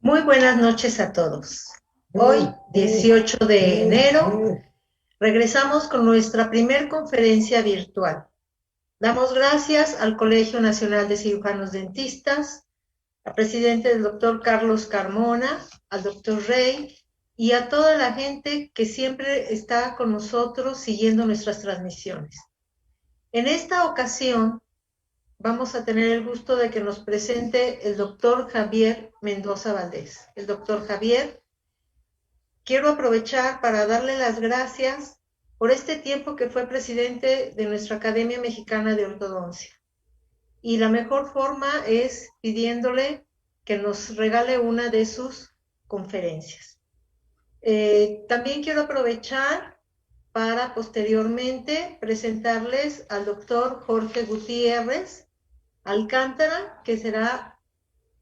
Muy buenas noches a todos. Hoy, 18 de enero, regresamos con nuestra primer conferencia virtual. Damos gracias al Colegio Nacional de Cirujanos Dentistas, al presidente del doctor Carlos Carmona, al doctor Rey y a toda la gente que siempre está con nosotros siguiendo nuestras transmisiones. En esta ocasión vamos a tener el gusto de que nos presente el doctor Javier Mendoza Valdés. El doctor Javier, quiero aprovechar para darle las gracias por este tiempo que fue presidente de nuestra Academia Mexicana de Ortodoncia. Y la mejor forma es pidiéndole que nos regale una de sus conferencias. También quiero aprovechar para posteriormente presentarles al doctor Jorge Gutiérrez Alcántara, que será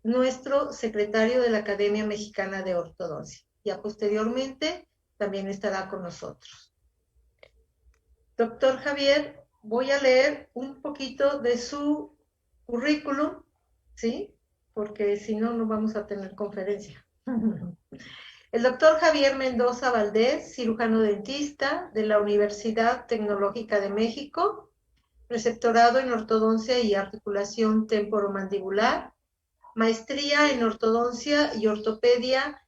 nuestro secretario de la Academia Mexicana de Ortodoncia. Ya posteriormente también estará con nosotros. Doctor Javier, voy a leer un poquito de su currículum, ¿sí? Porque si no, no vamos a tener conferencia. El doctor Javier Mendoza Valdés, cirujano dentista de la Universidad Tecnológica de México, preceptorado en ortodoncia y articulación temporomandibular, maestría en ortodoncia y ortopedia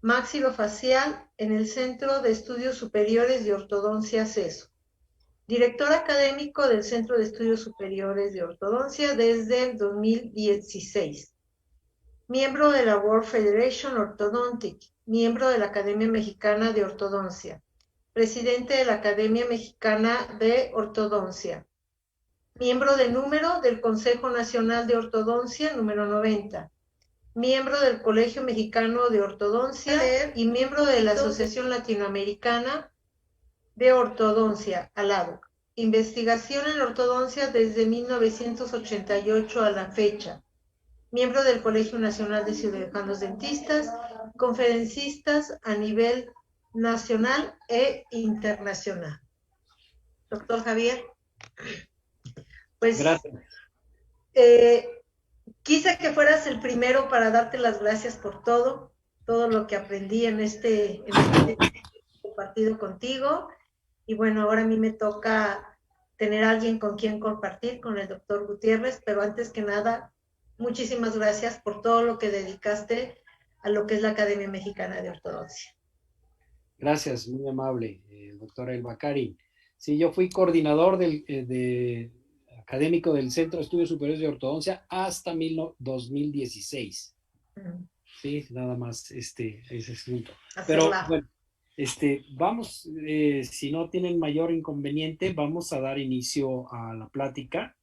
maxilofacial en el Centro de Estudios Superiores de Ortodoncia CESO. Director académico del Centro de Estudios Superiores de Ortodoncia desde el 2016. Miembro de la World Federation Orthodontic, miembro de la Academia Mexicana de Ortodoncia, presidente de la Academia Mexicana de Ortodoncia, miembro de número del Consejo Nacional de Ortodoncia número 90, miembro del Colegio Mexicano de Ortodoncia y miembro de la Asociación Latinoamericana de Ortodoncia, ALADO. Investigación en ortodoncia desde 1988 a la fecha. Miembro del Colegio Nacional de Cirujanos Dentistas, conferencistas a nivel nacional e internacional. Doctor Javier, pues Gracias. eh, quise que fueras el primero para darte las gracias por todo lo que aprendí en este tiempo compartido contigo. Y bueno, ahora a mí me toca tener a alguien con quien compartir, con el doctor Gutiérrez, pero antes que nada, muchísimas gracias por todo lo que dedicaste a lo que es la Academia Mexicana de Ortodoncia. Gracias, muy amable, doctora El Bacari. Sí, yo fui coordinador académico del Centro de Estudios Superiores de Ortodoncia hasta 2016. Sí, nada más ese asunto. Pero Hacerla. bueno, vamos, si no tienen mayor inconveniente, vamos a dar inicio a la plática,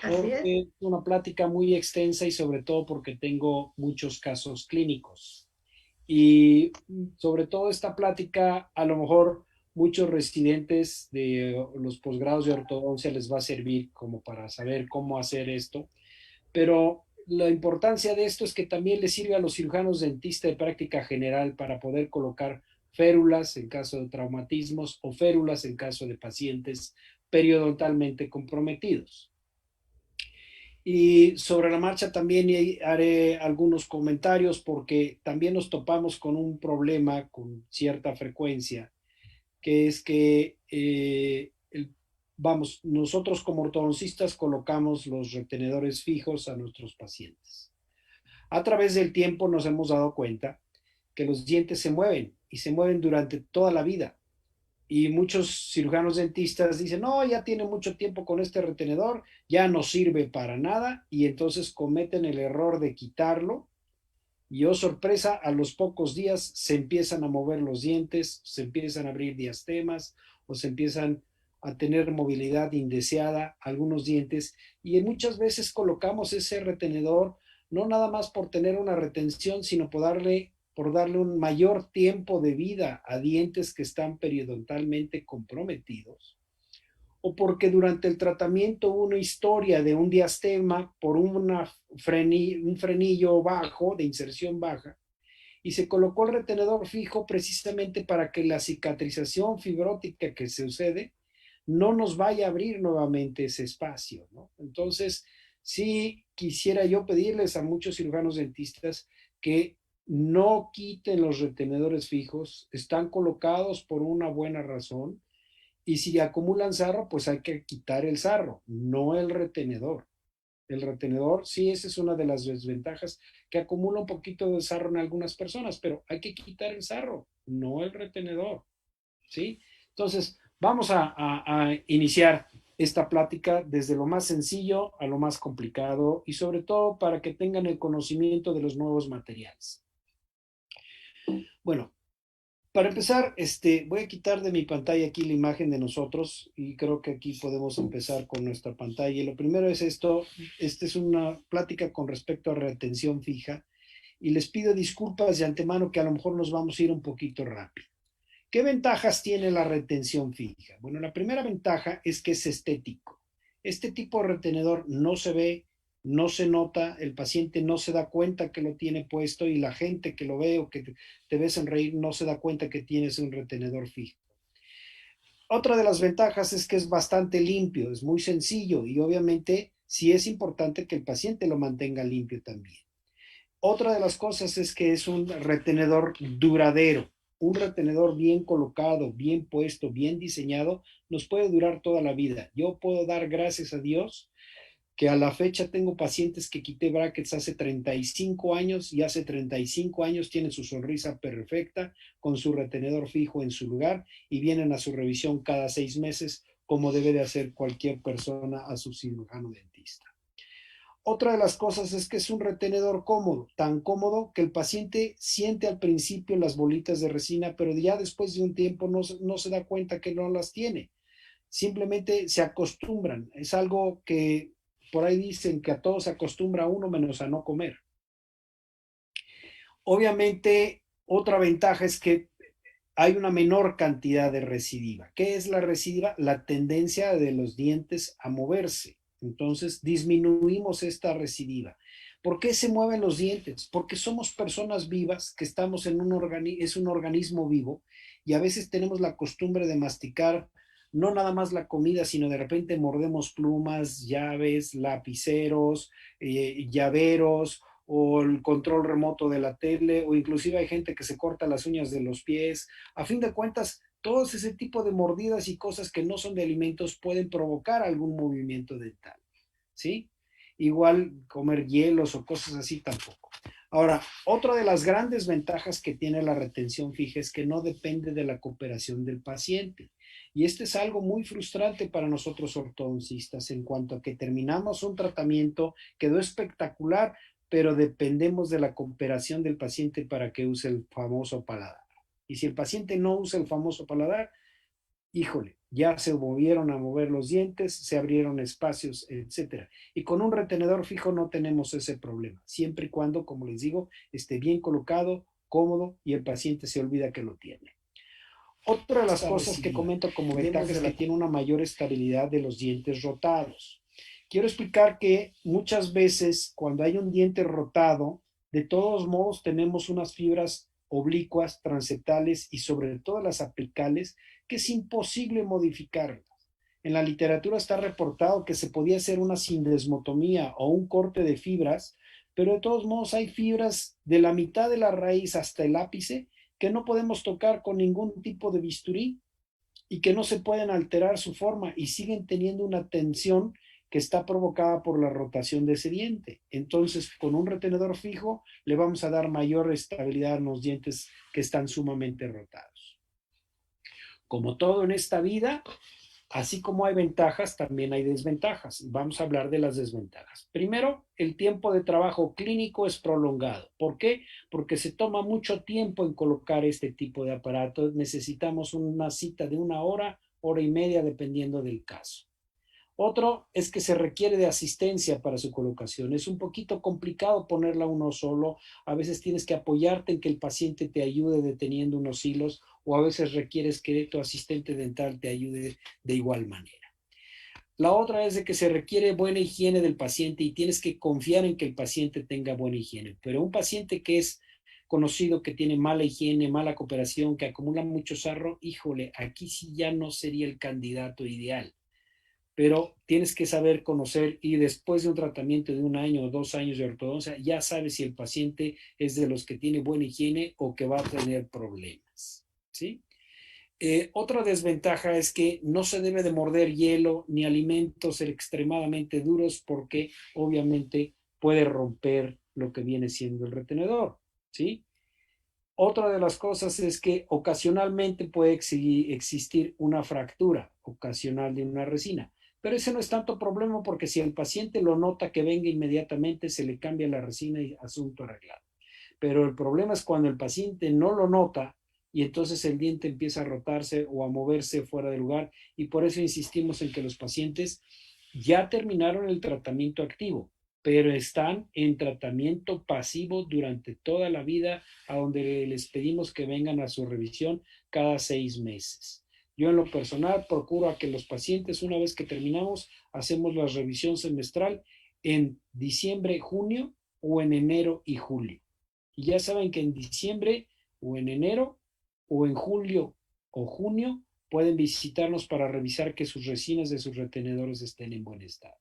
Así es. porque es una plática muy extensa y sobre todo porque tengo muchos casos clínicos. Y sobre todo esta plática, a lo mejor muchos residentes de los posgrados de ortodoncia les va a servir como para saber cómo hacer esto, pero la importancia de esto es que también les sirve a los cirujanos dentistas de práctica general para poder colocar férulas en caso de traumatismos o férulas en caso de pacientes periodontalmente comprometidos. Y sobre la marcha también haré algunos comentarios porque también nos topamos con un problema con cierta frecuencia, que es que, vamos, nosotros como ortodoncistas colocamos los retenedores fijos a nuestros pacientes. A través del tiempo nos hemos dado cuenta que los dientes se mueven y se mueven durante toda la vida. Y muchos cirujanos dentistas dicen, no, ya tiene mucho tiempo con este retenedor, ya no sirve para nada, y entonces cometen el error de quitarlo. Y oh sorpresa, a los pocos días se empiezan a mover los dientes, se empiezan a abrir diastemas o se empiezan a tener movilidad indeseada algunos dientes. Y muchas veces colocamos ese retenedor no nada más por tener una retención, sino por darle un mayor tiempo de vida a dientes que están periodontalmente comprometidos, o porque durante el tratamiento hubo una historia de un diastema por un frenillo bajo, de inserción baja, y se colocó el retenedor fijo precisamente para que la cicatrización fibrótica que sucede no nos vaya a abrir nuevamente ese espacio, ¿no? Entonces, sí quisiera yo pedirles a muchos cirujanos dentistas que No quiten los retenedores fijos, están colocados por una buena razón y si acumulan sarro, pues hay que quitar el sarro, no el retenedor. El retenedor, sí, esa es una de las desventajas, que acumula un poquito de sarro en algunas personas, pero hay que quitar el sarro, no el retenedor, ¿sí? Entonces, vamos a iniciar esta plática desde lo más sencillo a lo más complicado y sobre todo para que tengan el conocimiento de los nuevos materiales. Bueno, para empezar, voy a quitar de mi pantalla aquí la imagen de nosotros y creo que aquí podemos empezar con nuestra pantalla. Y lo primero es esto, esta es una plática con respecto a retención fija y les pido disculpas de antemano que a lo mejor nos vamos a ir un poquito rápido. ¿Qué ventajas tiene la retención fija? Bueno, la primera ventaja es que es estético. Este tipo de retenedor no se ve, no se nota, el paciente no se da cuenta que lo tiene puesto y la gente que lo ve o que te ve sonreír no se da cuenta que tienes un retenedor fijo. Otra de las ventajas es que es bastante limpio, es muy sencillo y obviamente sí es importante que el paciente lo mantenga limpio también. Otra de las cosas es que es un retenedor duradero. Un retenedor bien colocado, bien puesto, bien diseñado, nos puede durar toda la vida. Yo puedo dar gracias a Dios que a la fecha tengo pacientes que quité brackets hace 35 años y hace 35 años tienen su sonrisa perfecta con su retenedor fijo en su lugar y vienen a su revisión cada 6 meses como debe de hacer cualquier persona a su cirujano dentista. Otra de las cosas es que es un retenedor cómodo, tan cómodo que el paciente siente al principio las bolitas de resina, pero ya después de un tiempo no se da cuenta que no las tiene. Simplemente se acostumbran. Es algo que por ahí dicen que a todos se acostumbra uno menos a no comer. Obviamente, otra ventaja es que hay una menor cantidad de recidiva. ¿Qué es la recidiva? La tendencia de los dientes a moverse. Entonces, disminuimos esta recidiva. ¿Por qué se mueven los dientes? Porque somos personas vivas, que estamos en es un organismo vivo y a veces tenemos la costumbre de masticar no nada más la comida, sino de repente mordemos plumas, llaves, lapiceros, llaveros o el control remoto de la tele, o inclusive hay gente que se corta las uñas de los pies. A fin de cuentas, todos ese tipo de mordidas y cosas que no son de alimentos pueden provocar algún movimiento dental, ¿sí? Igual comer hielos o cosas así tampoco. Ahora, otra de las grandes ventajas que tiene la retención fija es que no depende de la cooperación del paciente. Y este es algo muy frustrante para nosotros ortodoncistas en cuanto a que terminamos un tratamiento, quedó espectacular, pero dependemos de la cooperación del paciente para que use el famoso paladar. Y si el paciente no usa el famoso paladar, híjole, ya se volvieron a mover los dientes, se abrieron espacios, etcétera. Y con un retenedor fijo no tenemos ese problema, siempre y cuando, como les digo, esté bien colocado, cómodo y el paciente se olvida que lo tiene. Otra de las cosas que comento como ventaja es que tiene una mayor estabilidad de los dientes rotados. Quiero explicar que muchas veces cuando hay un diente rotado, de todos modos tenemos unas fibras oblicuas, transeptales y sobre todo las apicales que es imposible modificarlas. En la literatura está reportado que se podía hacer una sindesmotomía o un corte de fibras, pero de todos modos hay fibras de la mitad de la raíz hasta el ápice que no podemos tocar con ningún tipo de bisturí y que no se pueden alterar su forma y siguen teniendo una tensión que está provocada por la rotación de ese diente. Entonces, con un retenedor fijo, le vamos a dar mayor estabilidad a los dientes que están sumamente rotados. Como todo en esta vida, así como hay ventajas, también hay desventajas. Vamos a hablar de las desventajas. Primero, el tiempo de trabajo clínico es prolongado. ¿Por qué? Porque se toma mucho tiempo en colocar este tipo de aparatos. Necesitamos una cita de 1 hora, hora y media, dependiendo del caso. Otro es que se requiere de asistencia para su colocación. Es un poquito complicado ponerla uno solo. A veces tienes que apoyarte en que el paciente te ayude deteniendo unos hilos o a veces requieres que tu asistente dental te ayude de igual manera. La otra es de que se requiere buena higiene del paciente y tienes que confiar en que el paciente tenga buena higiene. Pero un paciente que es conocido que tiene mala higiene, mala cooperación, que acumula mucho sarro, híjole, aquí sí ya no sería el candidato ideal. pero tienes que saber conocer y después de un tratamiento de 1 año o 2 años de ortodoncia, ya sabes si el paciente es de los que tiene buena higiene o que va a tener problemas, ¿sí? Otra desventaja es que no se debe de morder hielo ni alimentos extremadamente duros porque obviamente puede romper lo que viene siendo el retenedor, ¿sí? Otra de las cosas es que ocasionalmente puede existir una fractura ocasional de una resina, pero ese no es tanto problema porque si el paciente lo nota que venga inmediatamente, se le cambia la resina y asunto arreglado. Pero el problema es cuando el paciente no lo nota y entonces el diente empieza a rotarse o a moverse fuera de lugar y por eso insistimos en que los pacientes ya terminaron el tratamiento activo, pero están en tratamiento pasivo durante toda la vida, a donde les pedimos que vengan a su revisión cada 6 meses. Yo en lo personal procuro a que los pacientes, una vez que terminamos, hacemos la revisión semestral en diciembre, junio o en enero y julio. Y ya saben que en diciembre o en enero o en julio o junio pueden visitarnos para revisar que sus resinas de sus retenedores estén en buen estado.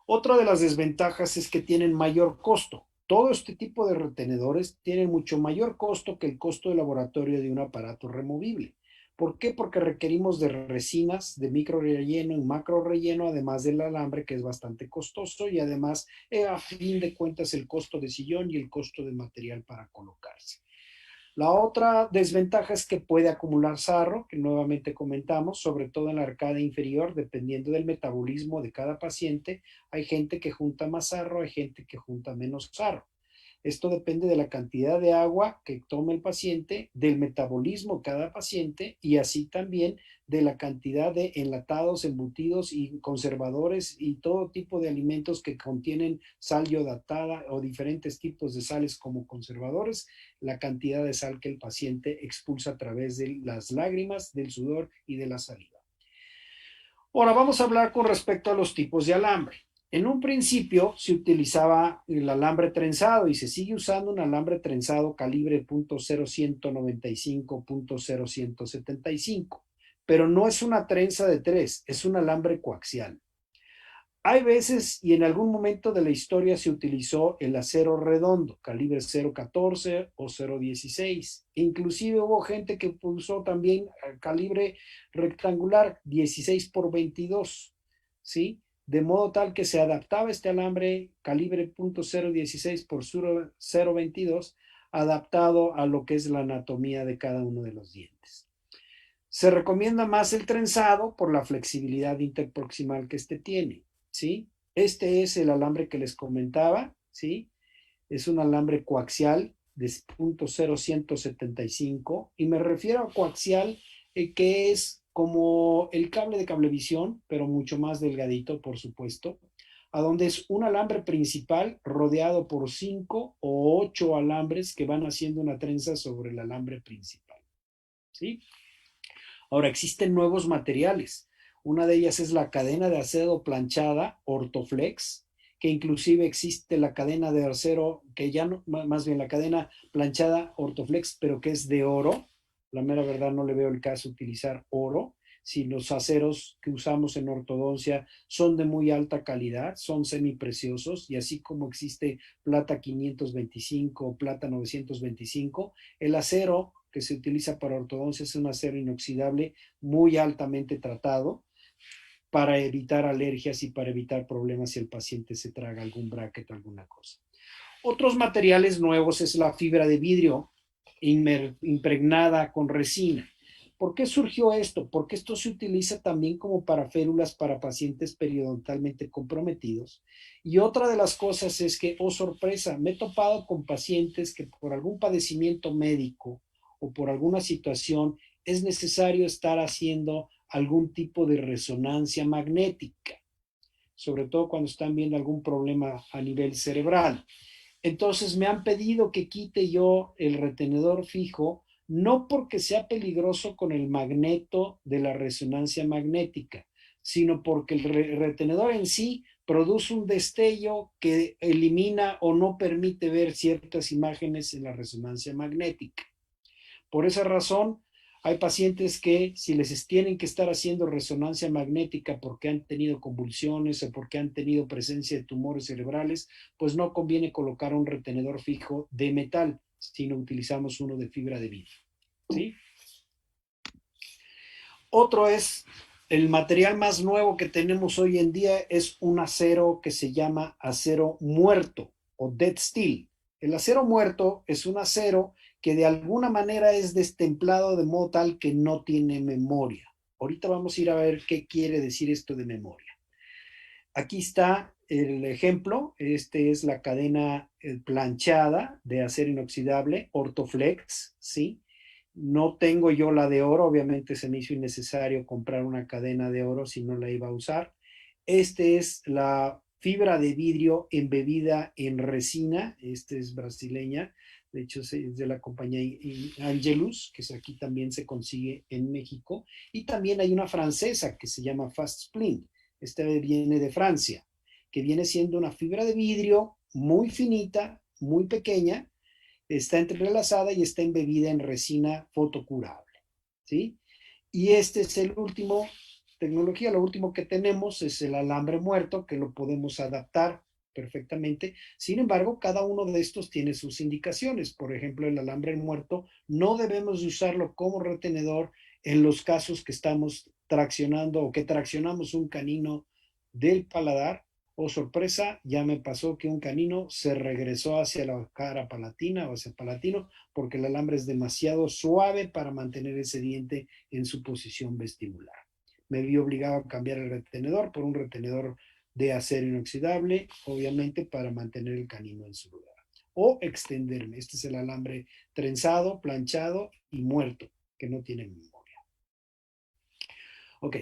Otra de las desventajas es que tienen mayor costo. Todo este tipo de retenedores tienen mucho mayor costo que el costo de laboratorio de un aparato removible. ¿Por qué? Porque requerimos de resinas de micro relleno y macro relleno, además del alambre, que es bastante costoso, y además, a fin de cuentas, el costo de sillón y el costo de material para colocarse. La otra desventaja es que puede acumular sarro, que nuevamente comentamos, sobre todo en la arcada inferior, dependiendo del metabolismo de cada paciente. Hay gente que junta más sarro, hay gente que junta menos sarro. Esto depende de la cantidad de agua que tome el paciente, del metabolismo de cada paciente y así también de la cantidad de enlatados, embutidos y conservadores y todo tipo de alimentos que contienen sal iodatada o diferentes tipos de sales como conservadores, la cantidad de sal que el paciente expulsa a través de las lágrimas, del sudor y de la saliva. Ahora vamos a hablar con respecto a los tipos de alambre. En un principio se utilizaba el alambre trenzado y se sigue usando un alambre trenzado calibre .0195.0175, pero no es una trenza de 3, es un alambre coaxial. Hay veces y en algún momento de la historia se utilizó el acero redondo, calibre 0.14 o 0.16. Inclusive hubo gente que usó también calibre rectangular 16 por 22, ¿sí? De modo tal que se adaptaba este alambre calibre .016 por 0.22 adaptado a lo que es la anatomía de cada uno de los dientes. Se recomienda más el trenzado por la flexibilidad interproximal que este tiene, ¿sí? Este es el alambre que les comentaba, ¿sí? Es un alambre coaxial de .0175 y me refiero a coaxial que es como el cable de cablevisión, pero mucho más delgadito, por supuesto, a donde es un alambre principal rodeado por 5 o 8 alambres que van haciendo una trenza sobre el alambre principal, ¿sí? Ahora, existen nuevos materiales. Una de ellas es la cadena de acero planchada Ortoflex, que inclusive existe la cadena de acero, que ya no, más bien la cadena planchada Ortoflex, pero que es de oro. La mera verdad no le veo el caso utilizar oro, si los aceros que usamos en ortodoncia son de muy alta calidad, son semipreciosos, y así como existe plata 525 o plata 925, el acero que se utiliza para ortodoncia es un acero inoxidable muy altamente tratado para evitar alergias y para evitar problemas si el paciente se traga algún bracket o alguna cosa. Otros materiales nuevos es la fibra de vidrio impregnada con resina. ¿Por qué surgió esto? Porque esto se utiliza también como para férulas para pacientes periodontalmente comprometidos. Y otra de las cosas es que, oh sorpresa, me he topado con pacientes que por algún padecimiento médico o por alguna situación es necesario estar haciendo algún tipo de resonancia magnética, sobre todo cuando están viendo algún problema a nivel cerebral. Entonces me han pedido que quite yo el retenedor fijo, no porque sea peligroso con el magneto de la resonancia magnética, sino porque el retenedor en sí produce un destello que elimina o no permite ver ciertas imágenes en la resonancia magnética. Por esa razón, Hay pacientes que si tienen que estar haciendo resonancia magnética porque han tenido convulsiones o porque han tenido presencia de tumores cerebrales, pues no conviene colocar un retenedor fijo de metal, sino utilizamos uno de fibra de vidrio, ¿sí? Otro es, el material más nuevo que tenemos hoy en día es un acero que se llama acero muerto o dead steel. El acero muerto es un acero que de alguna manera es destemplado de modo tal que no tiene memoria. Ahorita vamos a ir a ver qué quiere decir esto de memoria. Aquí está el ejemplo. Este es la cadena planchada de acero inoxidable, Orthoflex, ¿sí? No tengo yo la de oro, obviamente se me hizo innecesario comprar una cadena de oro si no la iba a usar. Este es la fibra de vidrio embebida en resina, esta es brasileña, de hecho es de la compañía Angelus, que aquí también se consigue en México, y también hay una francesa que se llama Fast Splint, esta viene de Francia, que viene siendo una fibra de vidrio muy finita, muy pequeña, está entrelazada y está embebida en resina fotocurable, ¿sí? Y este es el último tecnología, lo último que tenemos es el alambre muerto, que lo podemos adaptar perfectamente. Sin embargo, cada uno de estos tiene sus indicaciones. Por ejemplo, el alambre muerto no debemos usarlo como retenedor en los casos que estamos traccionando o que traccionamos un canino del paladar. Oh, sorpresa, ya me pasó que un canino se regresó hacia la cara palatina o hacia el palatino porque el alambre es demasiado suave para mantener ese diente en su posición vestibular. Me vi obligado a cambiar el retenedor por un retenedor de acero inoxidable, obviamente para mantener el canino en su lugar. O extenderme. Este es el alambre trenzado, planchado y muerto, que no tiene memoria. Ok.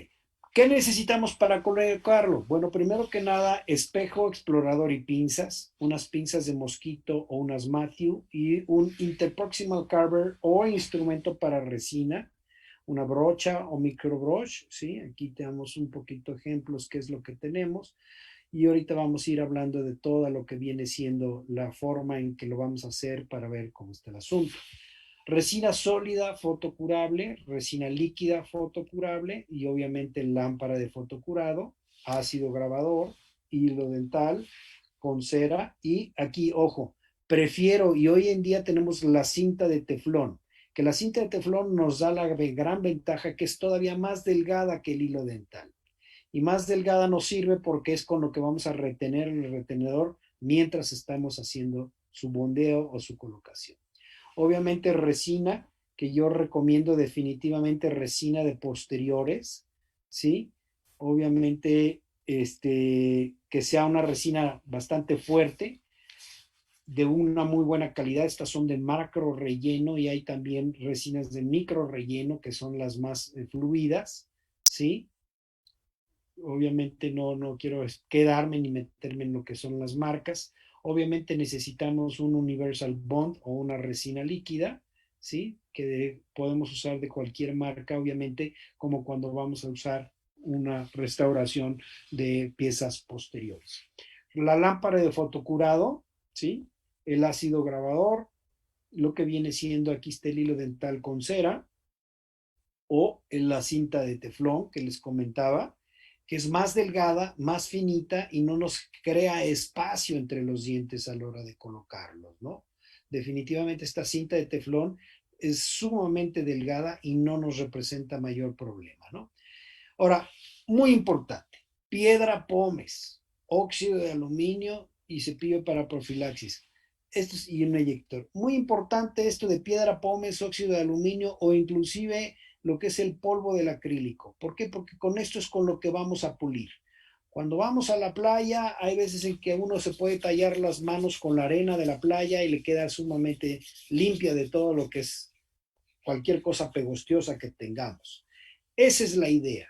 ¿Qué necesitamos para colocarlo? Bueno, primero que nada, espejo, explorador y pinzas, unas pinzas de mosquito o unas Matthew y un interproximal carver o instrumento para resina, una brocha o microbroch, ¿sí? Aquí tenemos un poquito ejemplos qué es lo que tenemos y ahorita vamos a ir hablando de todo lo que viene siendo la forma en que lo vamos a hacer para ver cómo está el asunto. Resina sólida fotocurable, resina líquida fotocurable y obviamente lámpara de fotocurado, ácido grabador, hilo dental con cera y aquí, ojo, prefiero y hoy en día tenemos la cinta de teflón, que la cinta de teflón nos da la gran ventaja que es todavía más delgada que el hilo dental. Y más delgada nos sirve porque es con lo que vamos a retener el retenedor mientras estamos haciendo su bondeo o su colocación. Obviamente resina, que yo recomiendo definitivamente resina de posteriores, ¿sí? Obviamente que sea una resina bastante fuerte, de una muy buena calidad. Estas son de macro relleno y hay también resinas de micro relleno que son las más fluidas, ¿sí? Obviamente no quiero quedarme ni meterme en lo que son las marcas. Obviamente necesitamos un Universal Bond o una resina líquida, ¿sí? Que podemos usar de cualquier marca, obviamente, como cuando vamos a usar una restauración de piezas posteriores. La lámpara de fotocurado, ¿sí? El ácido grabador, lo que viene siendo aquí está el hilo dental con cera o en la cinta de teflón que les comentaba, que es más delgada, más finita y no nos crea espacio entre los dientes a la hora de colocarlos, ¿no? Definitivamente esta cinta de teflón es sumamente delgada y no nos representa mayor problema, ¿no? Ahora, muy importante, piedra pómez, óxido de aluminio y cepillo para profilaxis. Esto es, y un eyector. Muy importante esto de piedra pómez, óxido de aluminio o inclusive lo que es el polvo del acrílico. ¿Por qué? Porque con esto es con lo que vamos a pulir. Cuando vamos a la playa, hay veces en que uno se puede tallar las manos con la arena de la playa y le queda sumamente limpia de todo lo que es cualquier cosa pegostiosa que tengamos. Esa es la idea.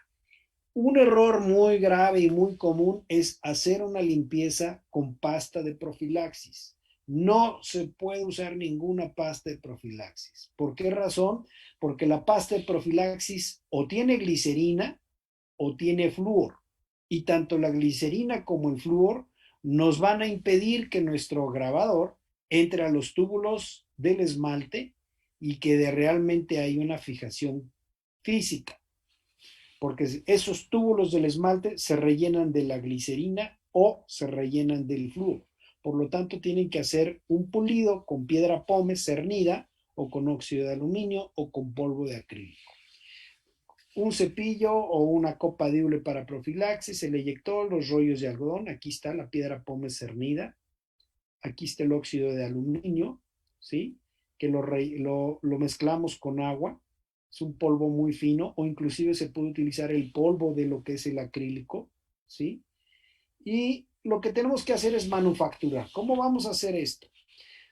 Un error muy grave y muy común es hacer una limpieza con pasta de profilaxis. No se puede usar ninguna pasta de profilaxis. ¿Por qué razón? Porque la pasta de profilaxis o tiene glicerina o tiene flúor. Y tanto la glicerina como el flúor nos van a impedir que nuestro grabador entre a los túbulos del esmalte y que realmente hay una fijación física, porque esos túbulos del esmalte se rellenan de la glicerina o se rellenan del flúor. Por lo tanto, tienen que hacer un pulido con piedra pómez cernida o con óxido de aluminio o con polvo de acrílico. Un cepillo o una copa de hule para profilaxis, el eyector, los rollos de algodón, aquí está la piedra pómez cernida, aquí está el óxido de aluminio, ¿sí? Que lo mezclamos con agua, es un polvo muy fino, o inclusive se puede utilizar el polvo de lo que es el acrílico, ¿sí? Y lo que tenemos que hacer es manufacturar. ¿Cómo vamos a hacer esto?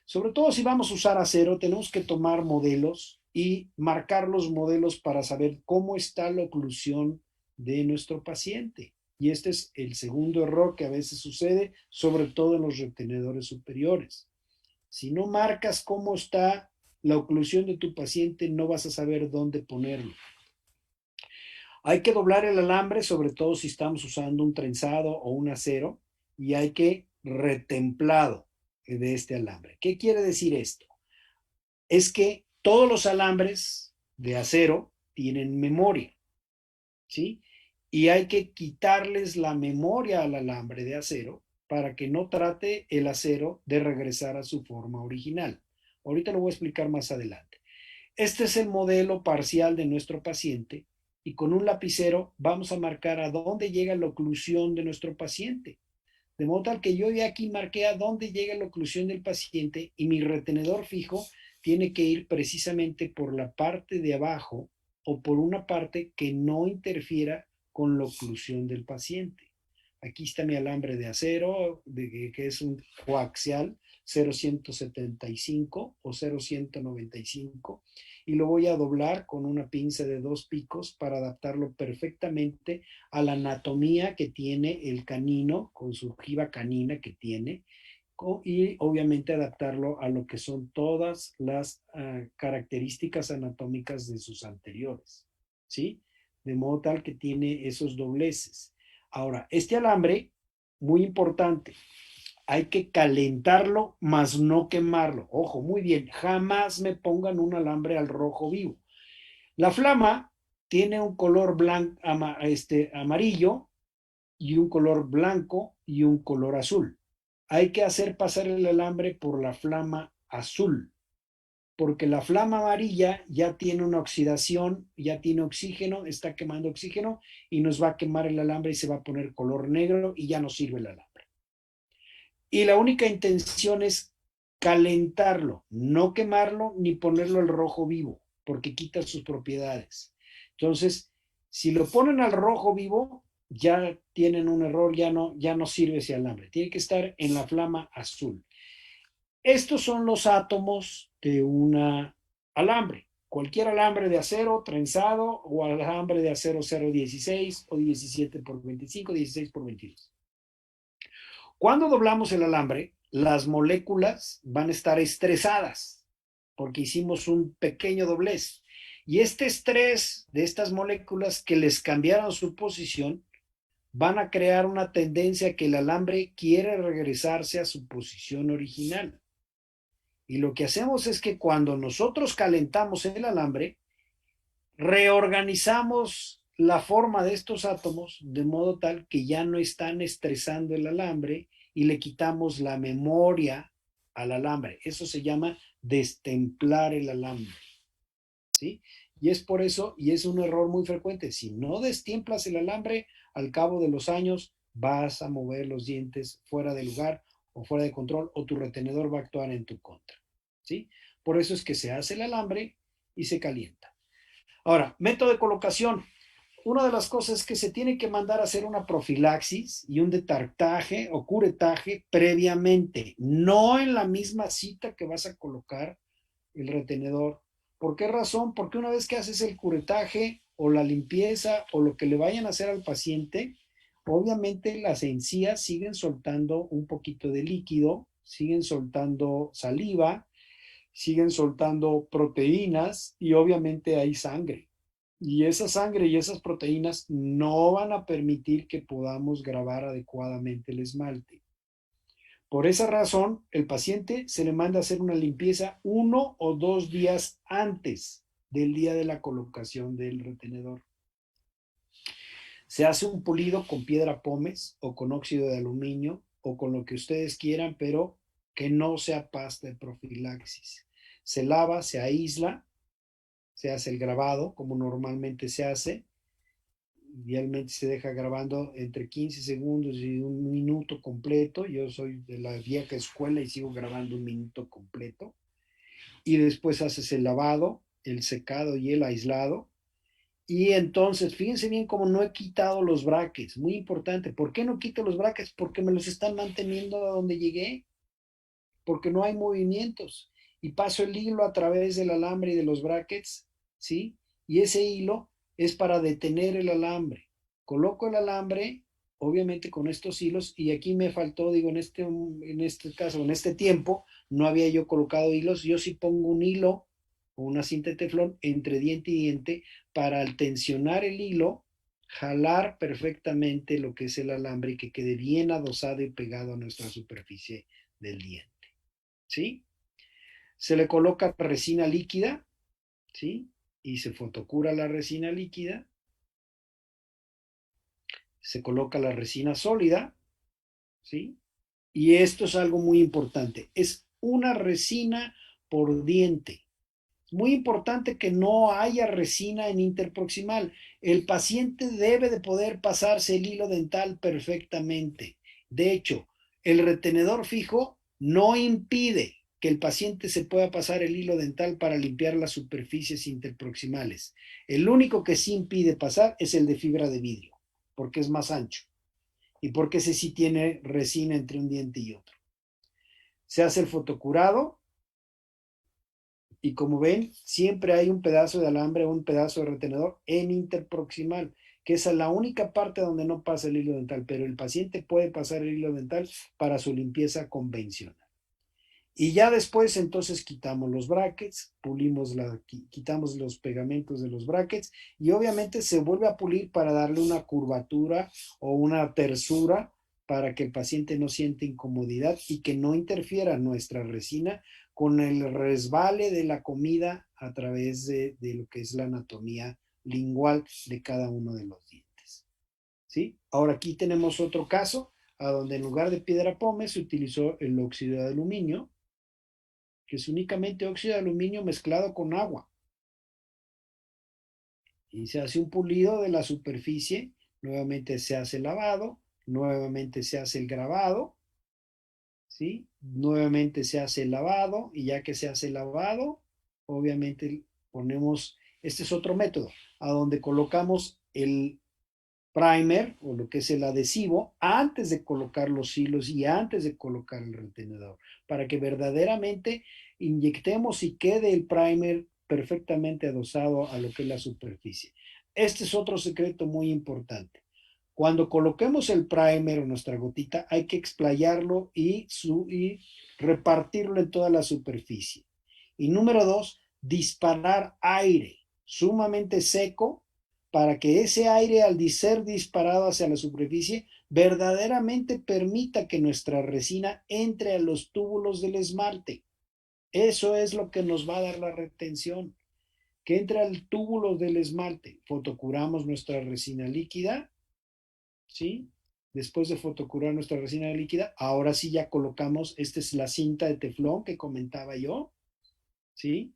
Sobre todo si vamos a usar acero, tenemos que tomar modelos y marcar los modelos para saber cómo está la oclusión de nuestro paciente. Y este es el segundo error que a veces sucede, sobre todo en los retenedores superiores. Si no marcas cómo está la oclusión de tu paciente, no vas a saber dónde ponerlo. Hay que doblar el alambre, sobre todo si estamos usando un trenzado o un acero, y hay que retemplado de este alambre. ¿Qué quiere decir esto? Es que todos los alambres de acero tienen memoria, ¿sí? Y hay que quitarles la memoria al alambre de acero para que no trate el acero de regresar a su forma original. Ahorita lo voy a explicar más adelante. Este es el modelo parcial de nuestro paciente y con un lapicero vamos a marcar a dónde llega la oclusión de nuestro paciente. De modo tal que yo de aquí marqué a dónde llega la oclusión del paciente y mi retenedor fijo tiene que ir precisamente por la parte de abajo o por una parte que no interfiera con la oclusión del paciente. Aquí está mi alambre de acero, que es un coaxial 0,175 o 0,195 y lo voy a doblar con una pinza de 2 picos para adaptarlo perfectamente a la anatomía que tiene el canino, con su ojiva canina que tiene, y obviamente adaptarlo a lo que son todas las características anatómicas de sus anteriores, ¿sí? De modo tal que tiene esos dobleces. Ahora, este alambre, muy importante, hay que calentarlo, más no quemarlo. Ojo, muy bien, jamás me pongan un alambre al rojo vivo. La flama tiene un color amarillo y un color blanco y un color azul. Hay que hacer pasar el alambre por la flama azul, porque la flama amarilla ya tiene una oxidación, ya tiene oxígeno, está quemando oxígeno y nos va a quemar el alambre y se va a poner color negro y ya no sirve el alambre. Y la única intención es calentarlo, no quemarlo ni ponerlo al rojo vivo, porque quita sus propiedades. Entonces, si lo ponen al rojo vivo, ya tienen un error, ya no sirve ese alambre. Tiene que estar en la flama azul. Estos son los átomos de un alambre. Cualquier alambre de acero trenzado o alambre de acero 0,16 o 17 por 25, 16 por 22. Cuando doblamos el alambre, las moléculas van a estar estresadas porque hicimos un pequeño doblez. Y este estrés de estas moléculas que les cambiaron su posición van a crear una tendencia que el alambre quiere regresarse a su posición original. Y lo que hacemos es que cuando nosotros calentamos el alambre, reorganizamos la forma de estos átomos de modo tal que ya no están estresando el alambre y le quitamos la memoria al alambre. Eso se llama destemplar el alambre, ¿sí? Y es por eso, y es un error muy frecuente, si no destiemplas el alambre, al cabo de los años vas a mover los dientes fuera de lugar o fuera de control o tu retenedor va a actuar en tu contra, ¿sí? Por eso es que se hace el alambre y se calienta. Ahora, método de colocación. Una de las cosas es que se tiene que mandar a hacer una profilaxis y un detartaje o curetaje previamente, no en la misma cita que vas a colocar el retenedor. ¿Por qué razón? Porque una vez que haces el curetaje o la limpieza o lo que le vayan a hacer al paciente, obviamente las encías siguen soltando un poquito de líquido, siguen soltando saliva, siguen soltando proteínas y obviamente hay sangre. Y esa sangre y esas proteínas no van a permitir que podamos grabar adecuadamente el esmalte. Por esa razón, el paciente se le manda a hacer una limpieza 1 o 2 días antes del día de la colocación del retenedor. Se hace un pulido con piedra pómez o con óxido de aluminio o con lo que ustedes quieran, pero que no sea pasta de profilaxis. Se lava, se aísla, se hace el grabado como normalmente se hace. Idealmente se deja grabando entre 15 segundos y 1 minuto completo. Yo soy de la vieja escuela y sigo grabando 1 minuto completo. Y después haces el lavado, el secado y el aislado. Y entonces, fíjense bien cómo no he quitado los brackets. Muy importante. ¿Por qué no quito los brackets? Porque me los están manteniendo a donde llegué. Porque no hay movimientos. Y paso el hilo a través del alambre y de los brackets, ¿sí? Y ese hilo es para detener el alambre. Coloco el alambre, obviamente con estos hilos, y aquí me faltó, digo, en este caso, en este tiempo, no había yo colocado hilos. Yo sí pongo un hilo o una cinta de teflón entre diente y diente para al tensionar el hilo, jalar perfectamente lo que es el alambre y que quede bien adosado y pegado a nuestra superficie del diente. ¿Sí? Se le coloca resina líquida, ¿sí? Y se fotocura la resina líquida. Se coloca la resina sólida, ¿sí? Y esto es algo muy importante. Es una resina por diente. Es muy importante que no haya resina en interproximal. El paciente debe de poder pasarse el hilo dental perfectamente. De hecho, el retenedor fijo no impide que el paciente se pueda pasar el hilo dental para limpiar las superficies interproximales. El único que sí impide pasar es el de fibra de vidrio, porque es más ancho y porque ese sí tiene resina entre un diente y otro. Se hace el fotocurado y como ven, siempre hay un pedazo de alambre o un pedazo de retenedor en interproximal, que es la única parte donde no pasa el hilo dental, pero el paciente puede pasar el hilo dental para su limpieza convencional. Y ya después entonces quitamos los brackets, quitamos los pegamentos de los brackets y obviamente se vuelve a pulir para darle una curvatura o una tersura para que el paciente no siente incomodidad y que no interfiera nuestra resina con el resbale de la comida a través de lo que es la anatomía lingual de cada uno de los dientes. ¿Sí? Ahora aquí tenemos otro caso a donde en lugar de piedra pómez se utilizó el óxido de aluminio, que es únicamente óxido de aluminio mezclado con agua. Y se hace un pulido de la superficie, nuevamente se hace el lavado, nuevamente se hace el grabado, ¿sí? Nuevamente se hace el lavado y ya que se hace el lavado, obviamente ponemos, este es otro método, a donde colocamos el primer o lo que es el adhesivo antes de colocar los hilos y antes de colocar el retenedor, para que verdaderamente inyectemos y quede el primer perfectamente adosado a lo que es la superficie. Este es otro secreto muy importante. Cuando coloquemos el primer o nuestra gotita, hay que explayarlo y repartirlo en toda la superficie. Y número dos, disparar aire sumamente seco para que ese aire al ser disparado hacia la superficie verdaderamente permita que nuestra resina entre a los túbulos del esmalte. Eso es lo que nos va a dar la retención, que entre al túbulo del esmalte. Fotocuramos nuestra resina líquida, ¿sí? Después de fotocurar nuestra resina líquida, ahora sí ya colocamos, esta es la cinta de teflón que comentaba yo, ¿sí?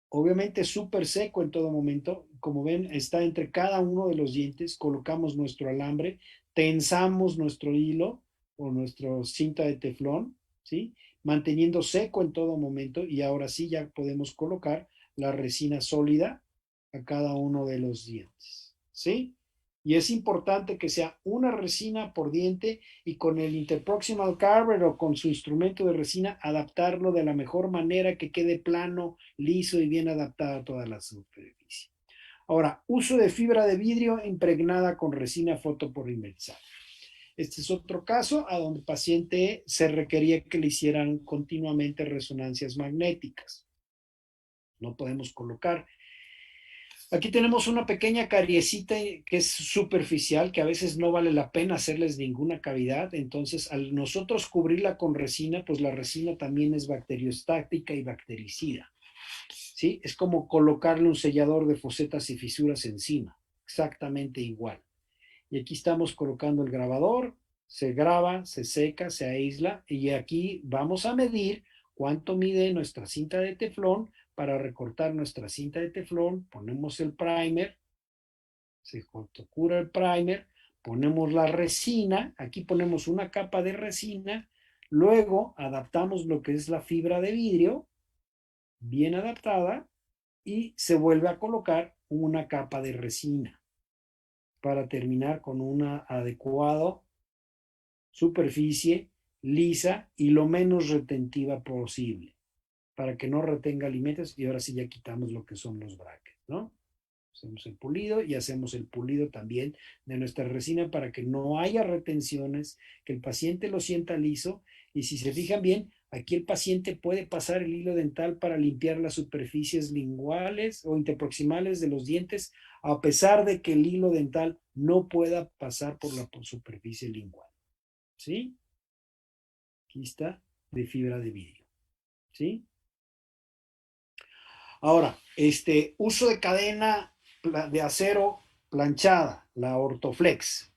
Obviamente súper seco en todo momento. Como ven, está entre cada uno de los dientes. Colocamos nuestro alambre, tensamos nuestro hilo o nuestra cinta de teflón, ¿sí? Manteniendo seco en todo momento. Y ahora sí ya podemos colocar la resina sólida a cada uno de los dientes, ¿sí? Y es importante que sea una resina por diente y con el interproximal carver o con su instrumento de resina adaptarlo de la mejor manera que quede plano, liso y bien adaptado a toda la superficie. Ahora, uso de fibra de vidrio impregnada con resina fotopolimerizada. Este es otro caso a donde el paciente se requería que le hicieran continuamente resonancias magnéticas. No podemos colocar Aquí tenemos una pequeña cariecita que es superficial, que a veces no vale la pena hacerles ninguna cavidad. Entonces, al nosotros cubrirla con resina, pues la resina también es bacteriostática y bactericida. ¿Sí? Es como colocarle un sellador de fosetas y fisuras encima, exactamente igual. Y aquí estamos colocando el grabador, se graba, se seca, se aísla y aquí vamos a medir cuánto mide nuestra cinta de teflón. Para recortar nuestra cinta de teflón, ponemos el primer, se cura el primer, ponemos la resina, aquí ponemos una capa de resina, luego adaptamos lo que es la fibra de vidrio, bien adaptada, y se vuelve a colocar una capa de resina para terminar con una adecuada superficie lisa y lo menos retentiva posible, para que no retenga alimentos. Y ahora sí ya quitamos lo que son los brackets, ¿no? Hacemos el pulido y hacemos el pulido también de nuestra resina para que no haya retenciones, que el paciente lo sienta liso. Y si se fijan bien, aquí el paciente puede pasar el hilo dental para limpiar las superficies linguales o interproximales de los dientes, a pesar de que el hilo dental no pueda pasar por la superficie lingual. ¿Sí? Aquí está, de fibra de vidrio. ¿Sí? Ahora, uso de cadena de acero planchada, la Ortoflex.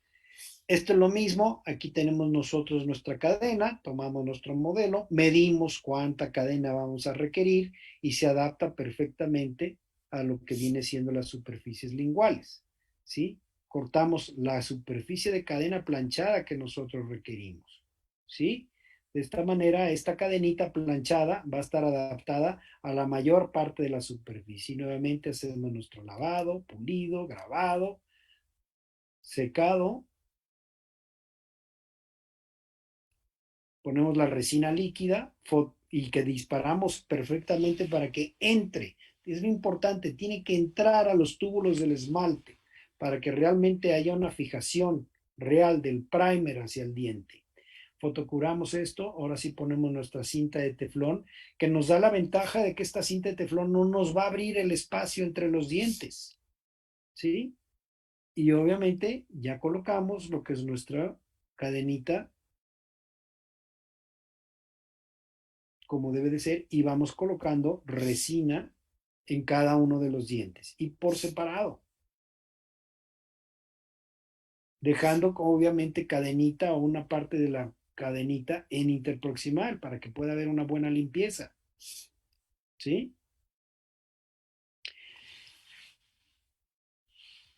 Esto es lo mismo, aquí tenemos nosotros nuestra cadena, tomamos nuestro modelo, medimos cuánta cadena vamos a requerir y se adapta perfectamente a lo que viene siendo las superficies linguales, ¿sí? Cortamos la superficie de cadena planchada que nosotros requerimos, ¿sí? De esta manera, esta cadenita planchada va a estar adaptada a la mayor parte de la superficie. Y nuevamente hacemos nuestro lavado, pulido, grabado, secado. Ponemos la resina líquida y que disparamos perfectamente para que entre. Es muy importante, tiene que entrar a los túbulos del esmalte para que realmente haya una fijación real del primer hacia el diente. Fotocuramos esto, ahora sí ponemos nuestra cinta de teflón, que nos da la ventaja de que esta cinta de teflón no nos va a abrir el espacio entre los dientes, ¿sí? Y obviamente ya colocamos lo que es nuestra cadenita como debe de ser y vamos colocando resina en cada uno de los dientes y por separado, dejando obviamente cadenita o una parte de la cadenita en interproximal para que pueda haber una buena limpieza, ¿sí?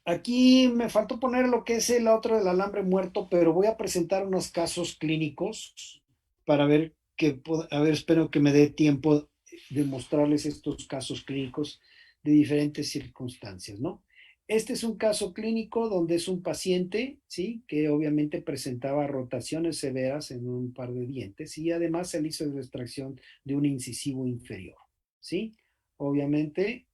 Aquí me faltó poner lo que es el otro del alambre muerto, pero voy a presentar unos casos clínicos para ver que, a ver, espero que me dé tiempo de mostrarles estos casos clínicos de diferentes circunstancias, ¿no? Este es un caso clínico donde es un paciente, ¿sí? Que obviamente presentaba rotaciones severas en un par de dientes y además se le hizo la extracción de un incisivo inferior, ¿sí? Obviamente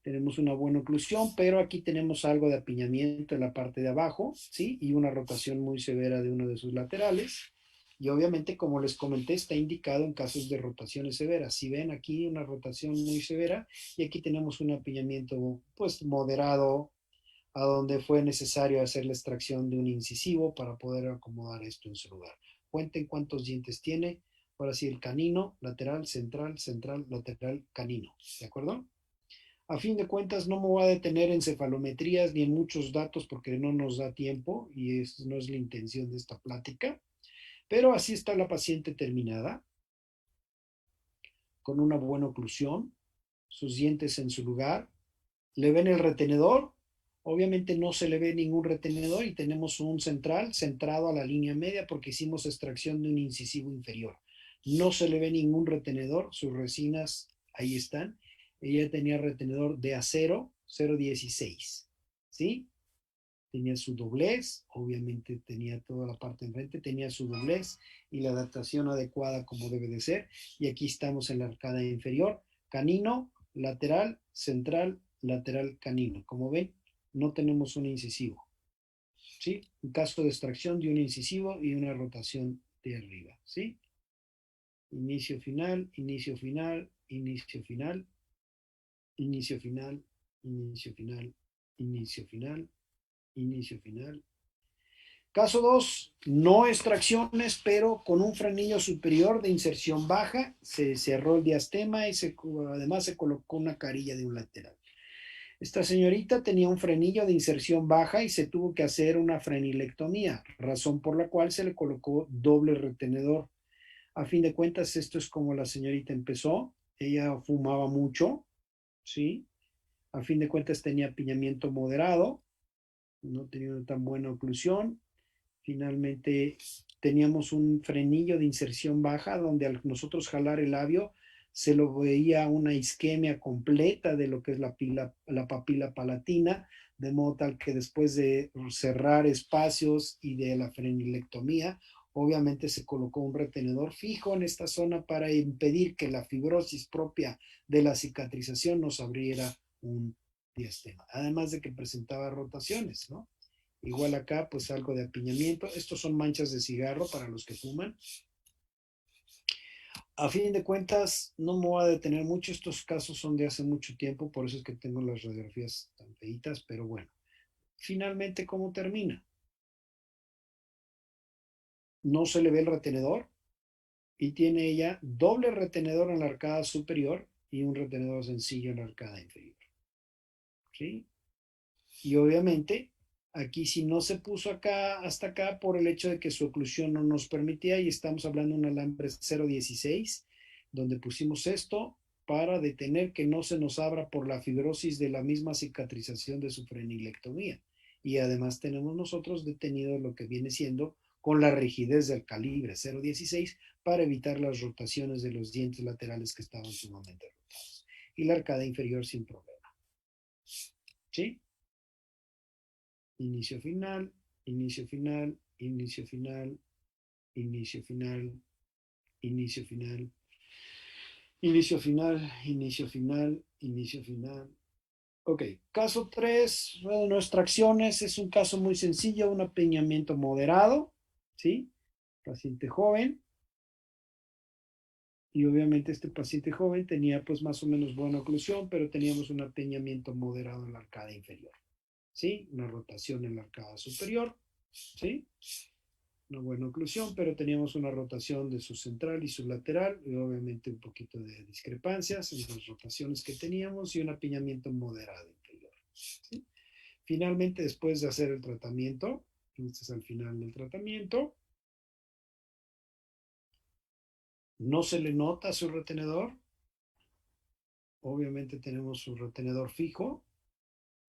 tenemos una buena oclusión, pero aquí tenemos algo de apiñamiento en la parte de abajo, ¿sí? Y una rotación muy severa de uno de sus laterales. Y obviamente, como les comenté, está indicado en casos de rotaciones severas. Si ven aquí una rotación muy severa y aquí tenemos un apiñamiento pues moderado a donde fue necesario hacer la extracción de un incisivo para poder acomodar esto en su lugar. Cuenten cuántos dientes tiene. Ahora sí, el canino, lateral, central, central, lateral, canino. ¿De acuerdo? A fin de cuentas, no me voy a detener en cefalometrías ni en muchos datos porque no nos da tiempo y no es la intención de esta plática. Pero así está la paciente terminada, con una buena oclusión, sus dientes en su lugar. ¿Le ven el retenedor? Obviamente no se le ve ningún retenedor y tenemos un central centrado a la línea media porque hicimos extracción de un incisivo inferior. No se le ve ningún retenedor, sus resinas ahí están. Ella tenía retenedor de acero 0,16, ¿sí? Tenía su doblez, obviamente tenía toda la parte enfrente, tenía su doblez y la adaptación adecuada como debe de ser. Y aquí estamos en la arcada inferior, canino, lateral, central, lateral, canino. Como ven, no tenemos un incisivo, ¿sí? En caso de extracción de un incisivo y una rotación de arriba, ¿sí? Inicio, final, inicio, final, inicio, final, inicio, final, inicio final, inicio final, inicio final. Caso 2, no extracciones, pero con un frenillo superior de inserción baja, se cerró el diastema y además se colocó una carilla de un lateral. Esta señorita tenía un frenillo de inserción baja y se tuvo que hacer una frenilectomía, razón por la cual se le colocó doble retenedor. A fin de cuentas, esto es como la señorita empezó. Ella fumaba mucho, ¿sí? A fin de cuentas tenía apiñamiento moderado, no tenía una tan buena oclusión. Finalmente teníamos un frenillo de inserción baja donde al nosotros jalar el labio se lo veía una isquemia completa de lo que es la papila palatina, de modo tal que después de cerrar espacios y de la frenilectomía, obviamente se colocó un retenedor fijo en esta zona para impedir que la fibrosis propia de la cicatrización nos abriera un diastema, además de que presentaba rotaciones, ¿no? Igual acá, pues algo de apiñamiento. Estos son manchas de cigarro para los que fuman. A fin de cuentas, no me voy a detener mucho. Estos casos son de hace mucho tiempo, por eso es que tengo las radiografías tan feitas, pero bueno. Finalmente, ¿cómo termina? No se le ve el retenedor y tiene ella doble retenedor en la arcada superior y un retenedor sencillo en la arcada inferior. ¿Sí? Y obviamente aquí si no se puso acá hasta acá por el hecho de que su oclusión no nos permitía y estamos hablando de un alambre 0,16 donde pusimos esto para detener que no se nos abra por la fibrosis de la misma cicatrización de su frenilectomía. Y además tenemos nosotros detenido lo que viene siendo con la rigidez del calibre 0,16 para evitar las rotaciones de los dientes laterales que estaban sumamente rotados. Y la arcada inferior sin problema. ¿Sí? Inicio final, inicio final, inicio final, inicio final, inicio final, inicio final, inicio final, inicio final. Ok, caso 3, bueno, no extracciones, es un caso muy sencillo, un apiñamiento moderado, ¿sí? Paciente joven. Y obviamente este paciente joven tenía pues más o menos buena oclusión, pero teníamos un apiñamiento moderado en la arcada inferior, ¿sí? Una rotación en la arcada superior, ¿sí? Una buena oclusión, pero teníamos una rotación de su central y su lateral, y obviamente un poquito de discrepancias en las rotaciones que teníamos y un apiñamiento moderado inferior, ¿sí? Finalmente, después de hacer el tratamiento, este es al final del tratamiento, no se le nota su retenedor, obviamente tenemos su retenedor fijo,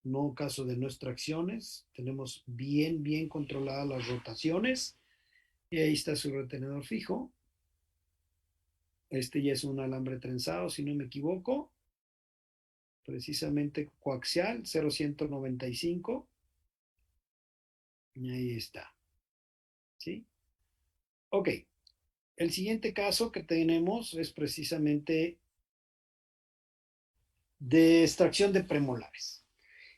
no caso de no extracciones, tenemos bien controladas las rotaciones, y ahí está su retenedor fijo. Este ya es un alambre trenzado, si no me equivoco, precisamente coaxial 0,195. Y ahí está. ¿Sí? Ok. El siguiente caso que tenemos es precisamente de extracción de premolares.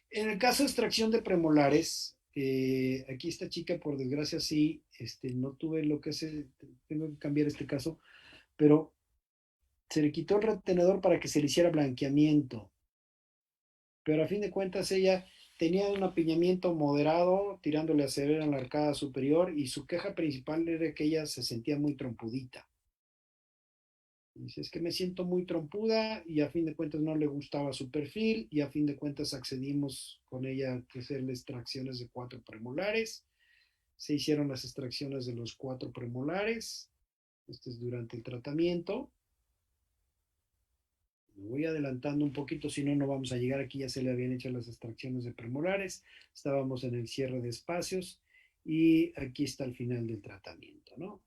En el caso de extracción de premolares, aquí esta chica, por desgracia, sí, no tuve lo que hace, tengo que cambiar este caso, pero se le quitó el retenedor para que se le hiciera blanqueamiento. Pero a fin de cuentas ella tenía un apiñamiento moderado, tirándole a severa en la arcada superior, y su queja principal era que ella se sentía muy trompudita. Dice, es que me siento muy trompuda y a fin de cuentas no le gustaba su perfil y a fin de cuentas accedimos con ella a hacerle extracciones de 4 premolares. Se hicieron las extracciones de los 4 premolares. Este es durante el tratamiento. Me voy adelantando un poquito, si no, no vamos a llegar aquí. Ya se le habían hecho las extracciones de premolares. Estábamos en el cierre de espacios y aquí está el final del tratamiento, ¿no?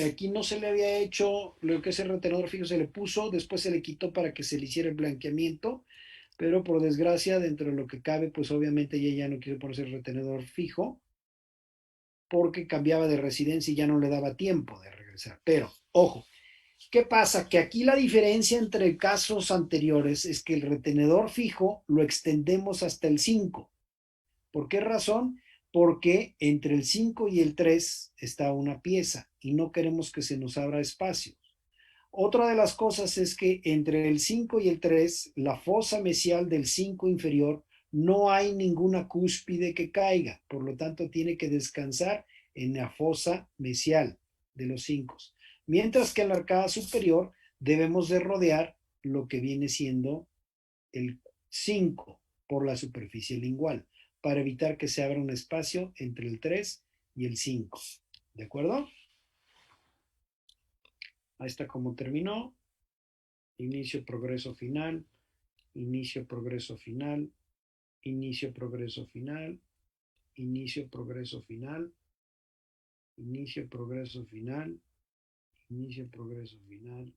Aquí no se le había hecho lo que es el retenedor fijo, se le puso, después se le quitó para que se le hiciera el blanqueamiento, pero por desgracia, dentro de lo que cabe, pues obviamente ella ya no quiso ponerse el retenedor fijo porque cambiaba de residencia y ya no le daba tiempo de regresar. Pero, ojo, ¿qué pasa? Que aquí la diferencia entre casos anteriores es que el retenedor fijo lo extendemos hasta el 5. ¿Por qué razón? porque entre el 5 y el 3 está una pieza y no queremos que se nos abra espacio. Otra de las cosas es que entre el 5 y el 3, la fosa mesial del 5 inferior, no hay ninguna cúspide que caiga, por lo tanto tiene que descansar en la fosa mesial de los 5. Mientras que en la arcada superior debemos de rodear lo que viene siendo el 5 por la superficie lingual, para evitar que se abra un espacio entre el 3 y el 5. ¿De acuerdo? Ahí está como terminó. Inicio, progreso, final. Inicio, progreso, final. Inicio, progreso, final. Inicio, progreso, final. Inicio, progreso, final. Inicio, progreso, final.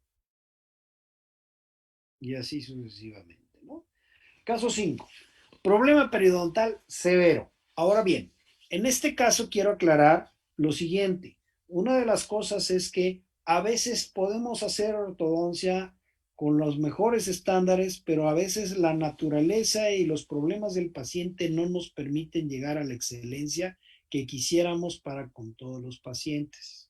Y así sucesivamente, ¿no? Caso 5. Problema periodontal severo. Ahora bien, en este caso quiero aclarar lo siguiente. Una de las cosas es que a veces podemos hacer ortodoncia con los mejores estándares, pero a veces la naturaleza y los problemas del paciente no nos permiten llegar a la excelencia que quisiéramos para con todos los pacientes.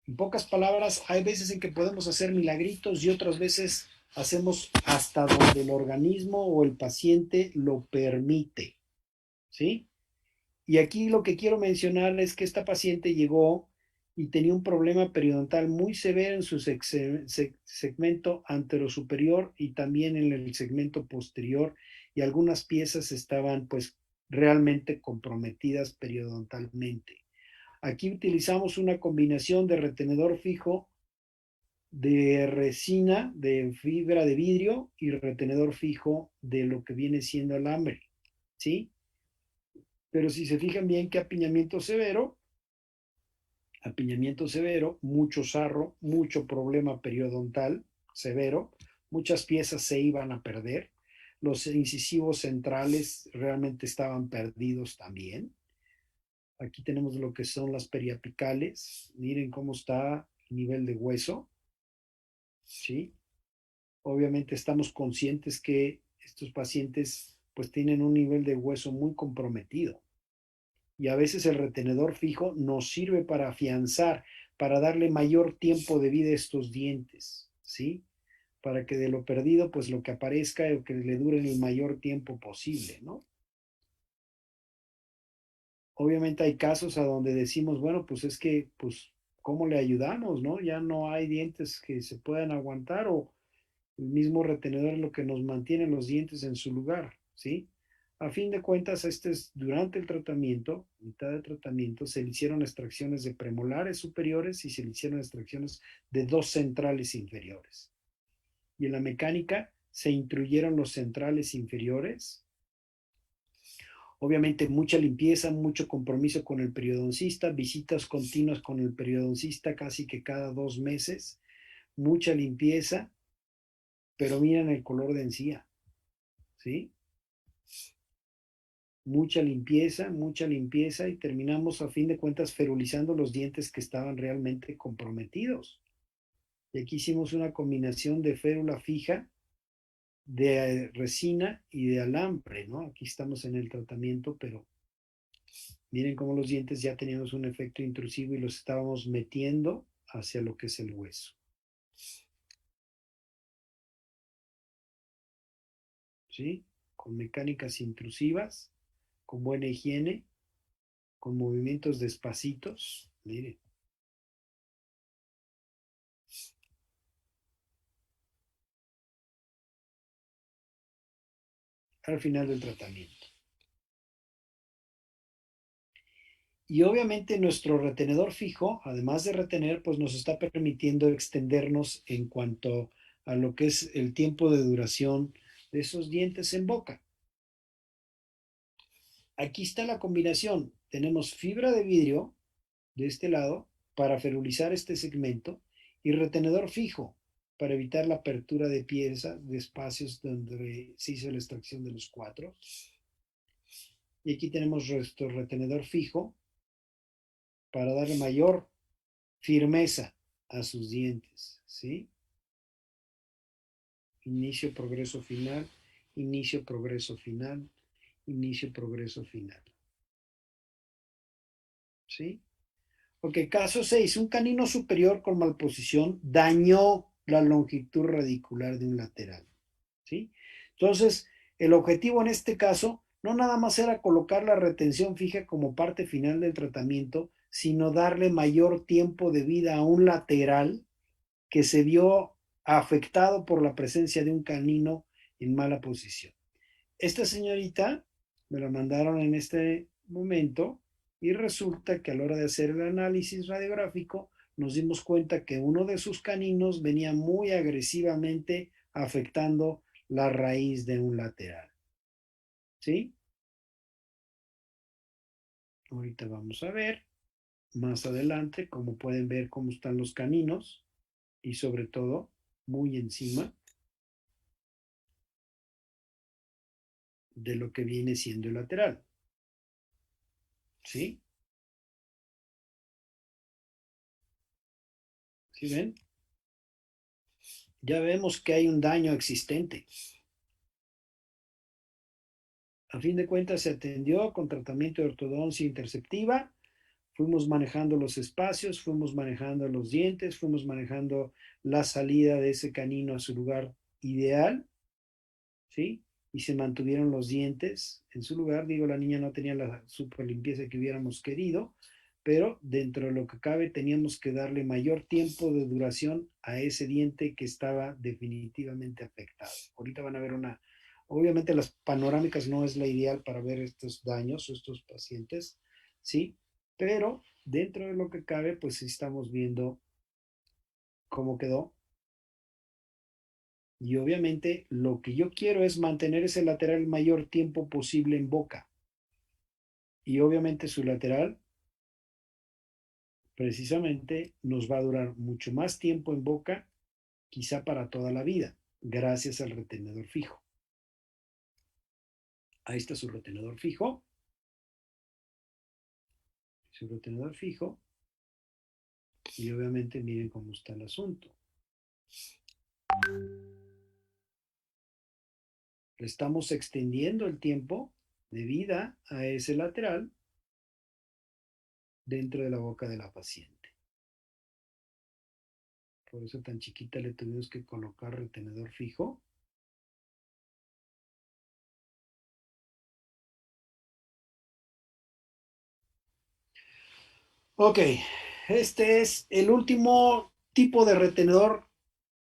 En pocas palabras, hay veces en que podemos hacer milagritos y otras veces hacemos hasta donde el organismo o el paciente lo permite, ¿sí? Y aquí lo que quiero mencionar es que esta paciente llegó y tenía un problema periodontal muy severo en su segmento anterosuperior y también en el segmento posterior, y algunas piezas estaban pues realmente comprometidas periodontalmente. Aquí utilizamos una combinación de retenedor fijo de resina, de fibra de vidrio y retenedor fijo de lo que viene siendo alambre, ¿sí? Pero si se fijan bien, que apiñamiento severo, mucho sarro, mucho problema periodontal severo, muchas piezas se iban a perder, los incisivos centrales realmente estaban perdidos también. Aquí tenemos lo que son las periapicales, miren cómo está el nivel de hueso, ¿sí? Obviamente estamos conscientes que estos pacientes pues tienen un nivel de hueso muy comprometido, y a veces el retenedor fijo nos sirve para afianzar, para darle mayor tiempo de vida a estos dientes, ¿sí? Para que de lo perdido pues lo que aparezca o que le dure el mayor tiempo posible, ¿no? Obviamente hay casos a donde decimos, bueno, pues es que, pues, ¿cómo le ayudamos, no? Ya no hay dientes que se puedan aguantar, o el mismo retenedor es lo que nos mantiene los dientes en su lugar, ¿sí? A fin de cuentas, este es durante el tratamiento, mitad de tratamiento, se le hicieron extracciones de premolares superiores y se le hicieron extracciones de dos centrales inferiores. Y en la mecánica se intruyeron los centrales inferiores. Obviamente mucha limpieza, mucho compromiso con el periodoncista, visitas continuas con el periodoncista casi que cada 2 meses, mucha limpieza, pero miren el color de encía, ¿sí? Mucha limpieza y terminamos a fin de cuentas ferulizando los dientes que estaban realmente comprometidos. Y aquí hicimos una combinación de férula fija, de resina y de alambre, ¿no? Aquí estamos en el tratamiento, pero miren cómo los dientes ya teníamos un efecto intrusivo y los estábamos metiendo hacia lo que es el hueso, ¿sí? Con mecánicas intrusivas, con buena higiene, con movimientos despacitos, miren, al final del tratamiento. Y obviamente nuestro retenedor fijo, además de retener, pues nos está permitiendo extendernos en cuanto a lo que es el tiempo de duración de esos dientes en boca. Aquí está la combinación. Tenemos fibra de vidrio de este lado para ferulizar este segmento y retenedor fijo para evitar la apertura de pieza de espacios donde se hizo la extracción de los cuatro. Y aquí tenemos nuestro retenedor fijo para darle mayor firmeza a sus dientes, ¿sí? Inicio, progreso, final, inicio, progreso, final, inicio, progreso, final. ¿sí? Ok, caso 6, un canino superior con malposición dañó la longitud radicular de un lateral, ¿sí? Entonces, el objetivo en este caso no nada más era colocar la retención fija como parte final del tratamiento, sino darle mayor tiempo de vida a un lateral que se vio afectado por la presencia de un canino en mala posición. Esta señorita me la mandaron en este momento y resulta que a la hora de hacer el análisis radiográfico nos dimos cuenta que uno de sus caninos venía muy agresivamente afectando la raíz de un lateral. ¿Sí? Ahorita vamos a ver más adelante, como pueden ver cómo están los caninos y sobre todo muy encima de lo que viene siendo el lateral. ¿Sí? ¿Sí ven? Ya vemos que hay un daño existente. A fin de cuentas se atendió con tratamiento de ortodoncia interceptiva, fuimos manejando los espacios, fuimos manejando los dientes, fuimos manejando la salida de ese canino a su lugar ideal, ¿sí? Y se mantuvieron los dientes en su lugar. Digo, la niña no tenía la super limpieza que hubiéramos querido, pero dentro de lo que cabe teníamos que darle mayor tiempo de duración a ese diente que estaba definitivamente afectado. Ahorita van a ver una, obviamente las panorámicas no es la ideal para ver estos daños o estos pacientes, ¿sí? Pero dentro de lo que cabe, pues sí estamos viendo cómo quedó. Y obviamente lo que yo quiero es mantener ese lateral el mayor tiempo posible en boca. Y obviamente su lateral precisamente nos va a durar mucho más tiempo en boca, quizá para toda la vida, gracias al retenedor fijo. Ahí está su retenedor fijo. Su retenedor fijo. Y obviamente miren cómo está el asunto. Le estamos extendiendo el tiempo de vida a ese lateral dentro de la boca de la paciente. Por eso tan chiquita le tuvimos que colocar retenedor fijo. Ok, este es el último tipo de retenedor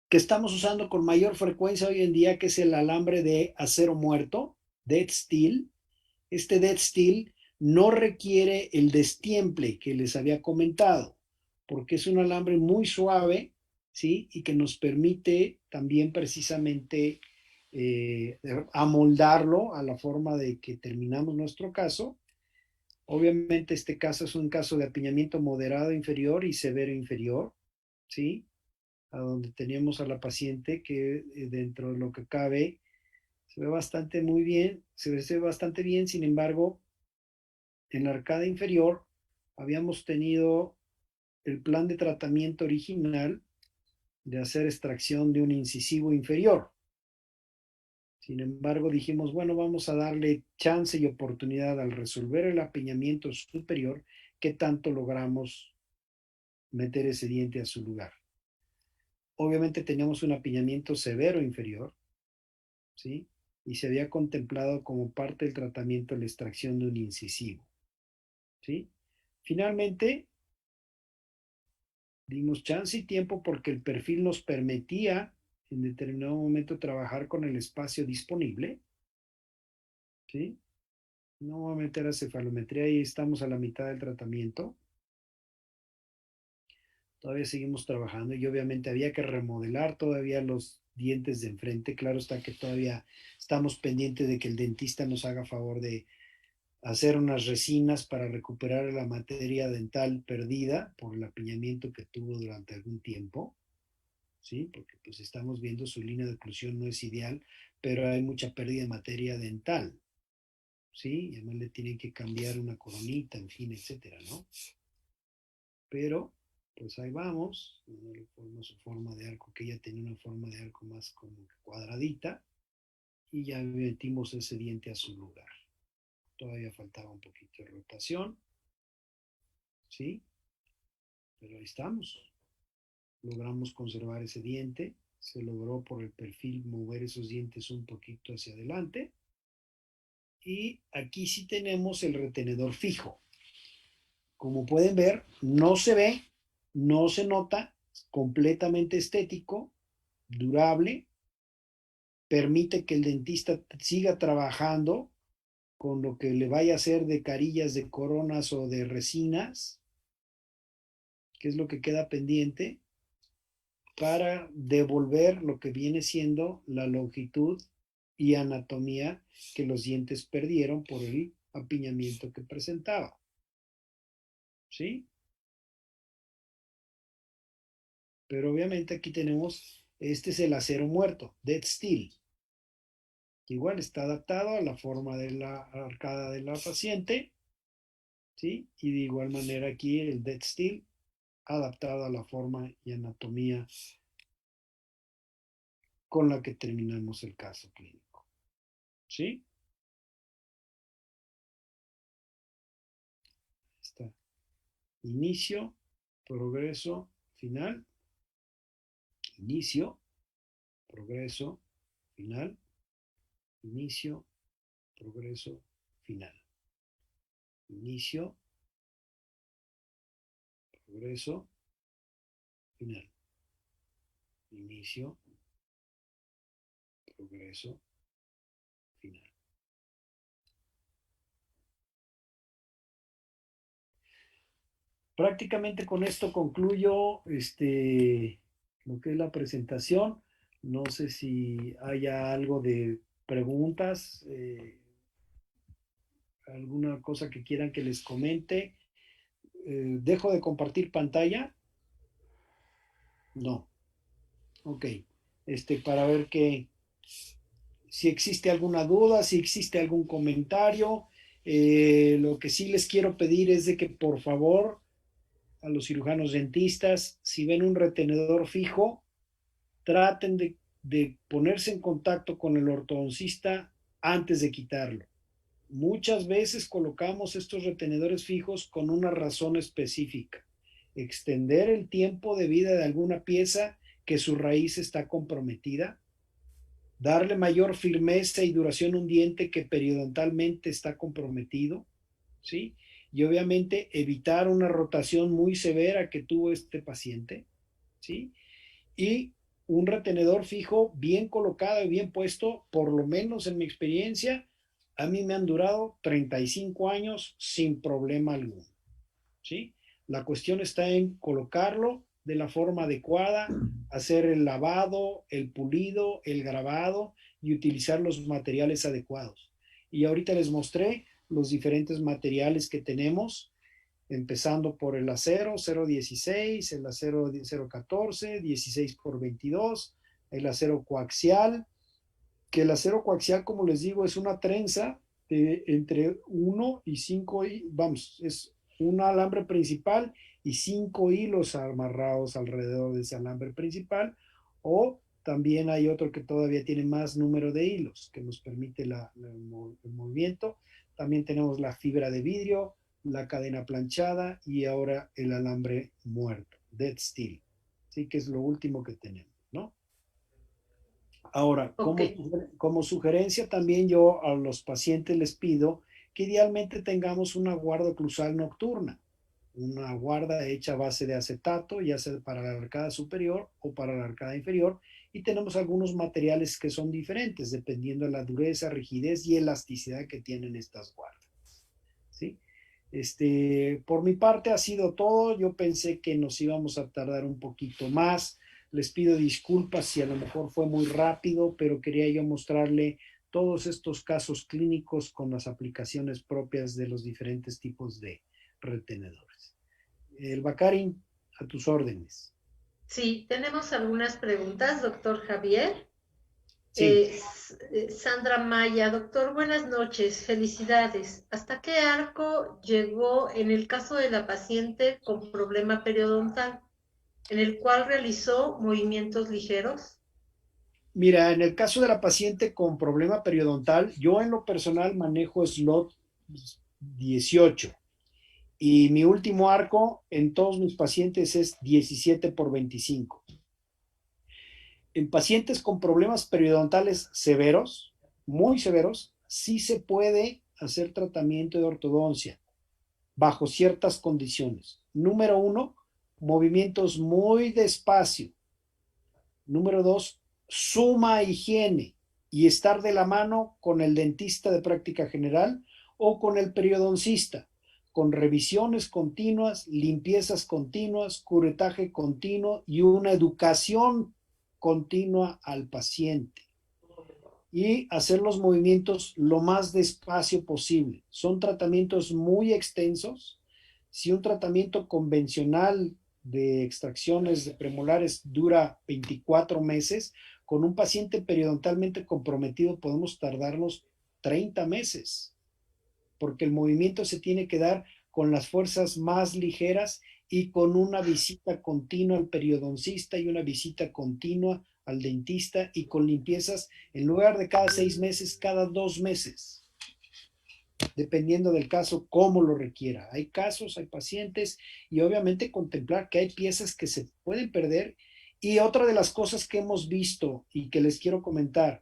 que estamos usando con mayor frecuencia hoy en día, que es el alambre de acero muerto, dead steel. Este dead steel no requiere el destiemple que les había comentado, porque es un alambre muy suave, ¿sí? Y que nos permite también precisamente amoldarlo a la forma de que terminamos nuestro caso. Obviamente este caso es un caso de apiñamiento moderado inferior y severo inferior, ¿sí? A donde teníamos a la paciente que dentro de lo que cabe se ve bastante muy bien, se ve bastante bien, sin embargo, en la arcada inferior habíamos tenido el plan de tratamiento original de hacer extracción de un incisivo inferior. Sin embargo, dijimos, bueno, vamos a darle chance y oportunidad al resolver el apiñamiento superior, que tanto logramos meter ese diente a su lugar. Obviamente teníamos un apiñamiento severo inferior, ¿sí? Y se había contemplado como parte del tratamiento la extracción de un incisivo, ¿sí? Finalmente, dimos chance y tiempo porque el perfil nos permitía en determinado momento trabajar con el espacio disponible, ¿sí? No voy a meter a cefalometría y estamos a la mitad del tratamiento. Todavía seguimos trabajando y obviamente había que remodelar todavía los dientes de enfrente. Claro está que todavía estamos pendientes de que el dentista nos haga favor de hacer unas resinas para recuperar la materia dental perdida por el apiñamiento que tuvo durante algún tiempo, ¿sí? Porque pues estamos viendo su línea de oclusión no es ideal, pero hay mucha pérdida de materia dental, ¿sí? Y además le tienen que cambiar una coronita, en fin, etcétera, ¿no? Pero pues ahí vamos, forma su forma de arco, que ella tenía una forma de arco más como cuadradita, y ya metimos ese diente a su lugar. Todavía faltaba un poquito de rotación. ¿sí? Pero ahí estamos. Logramos conservar ese diente, se logró por el perfil mover esos dientes un poquito hacia adelante. Y aquí sí tenemos el retenedor fijo. Como pueden ver, no se ve, no se nota, completamente estético, durable, permite que el dentista siga trabajando con lo que le vaya a hacer de carillas, de coronas o de resinas, que es lo que queda pendiente, para devolver lo que viene siendo la longitud y anatomía que los dientes perdieron por el apiñamiento que presentaba. ¿Sí? Pero obviamente aquí tenemos, este es el acero muerto, dead steel, que igual está adaptado a la forma de la arcada de la paciente, ¿sí? Y de igual manera aquí el dead steel adaptado a la forma y anatomía con la que terminamos el caso clínico, ¿sí? Está inicio, progreso, final, inicio, progreso, final, inicio, progreso, final, inicio, progreso, final, inicio, progreso, final. Prácticamente con esto concluyo lo que es la presentación. No sé si haya algo de preguntas, alguna cosa que quieran que les comente. ¿Dejo de compartir pantalla? No. Ok. Para ver si existe alguna duda, si existe algún comentario. Lo que sí les quiero pedir es de que por favor a los cirujanos dentistas, si ven un retenedor fijo, traten de ponerse en contacto con el ortodoncista antes de quitarlo. Muchas veces colocamos estos retenedores fijos con una razón específica: extender el tiempo de vida de alguna pieza que su raíz está comprometida, darle mayor firmeza y duración a un diente que periodontalmente está comprometido, ¿sí? Y obviamente evitar una rotación muy severa que tuvo este paciente, ¿sí? Y un retenedor fijo bien colocado y bien puesto, por lo menos en mi experiencia, a mí me han durado 35 años sin problema alguno, ¿sí? La cuestión está en colocarlo de la forma adecuada, hacer el lavado, el pulido, el grabado y utilizar los materiales adecuados. Y ahorita les mostré los diferentes materiales que tenemos, empezando por el acero 016, el acero 014, 16 por 22, el acero coaxial, que el acero coaxial, como les digo, es una trenza de entre 1 y 5, vamos, es un alambre principal y 5 hilos amarrados alrededor de ese alambre principal, o también hay otro que todavía tiene más número de hilos, que nos permite el movimiento. También tenemos la fibra de vidrio, la cadena planchada y ahora el alambre muerto, dead steel. Sí, que es lo último que tenemos, ¿no? Ahora, Ok, como sugerencia también yo a los pacientes les pido que idealmente tengamos una guarda oclusal nocturna, una guarda hecha a base de acetato, ya sea para la arcada superior o para la arcada inferior, y tenemos algunos materiales que son diferentes dependiendo de la dureza, rigidez y elasticidad que tienen estas guardas, ¿sí? Por mi parte ha sido todo. Yo pensé que nos íbamos a tardar un poquito más. Les pido disculpas si a lo mejor fue muy rápido, pero quería yo mostrarle todos estos casos clínicos con las aplicaciones propias de los diferentes tipos de retenedores. El Bacarin, a tus órdenes. sí, tenemos algunas preguntas, doctor Javier. Sí, Sandra Maya, doctor, buenas noches, felicidades. ¿Hasta qué arco llegó en el caso de la paciente con problema periodontal, en el cual realizó movimientos ligeros? mira, en el caso de la paciente con problema periodontal, yo en lo personal manejo slot 18. Y mi último arco en todos mis pacientes es 17 por 25. En pacientes con problemas periodontales severos, muy severos, sí se puede hacer tratamiento de ortodoncia bajo ciertas condiciones. Número uno, movimientos muy despacio. Número dos, suma higiene y estar de la mano con el dentista de práctica general o con el periodoncista, con revisiones continuas, limpiezas continuas, curetaje continuo y una educación continua al paciente. Y hacer los movimientos lo más despacio posible. Son tratamientos muy extensos. Si un tratamiento convencional de extracciones de premolares dura 24 meses, con un paciente periodontalmente comprometido podemos tardarnos 30 meses, porque el movimiento se tiene que dar con las fuerzas más ligeras y con una visita continua al periodoncista y una visita continua al dentista y con limpiezas en lugar de cada 6 meses, cada 2 meses, dependiendo del caso, cómo lo requiera. Hay casos, hay pacientes y obviamente contemplar que hay piezas que se pueden perder. Y otra de las cosas que hemos visto y que les quiero comentar,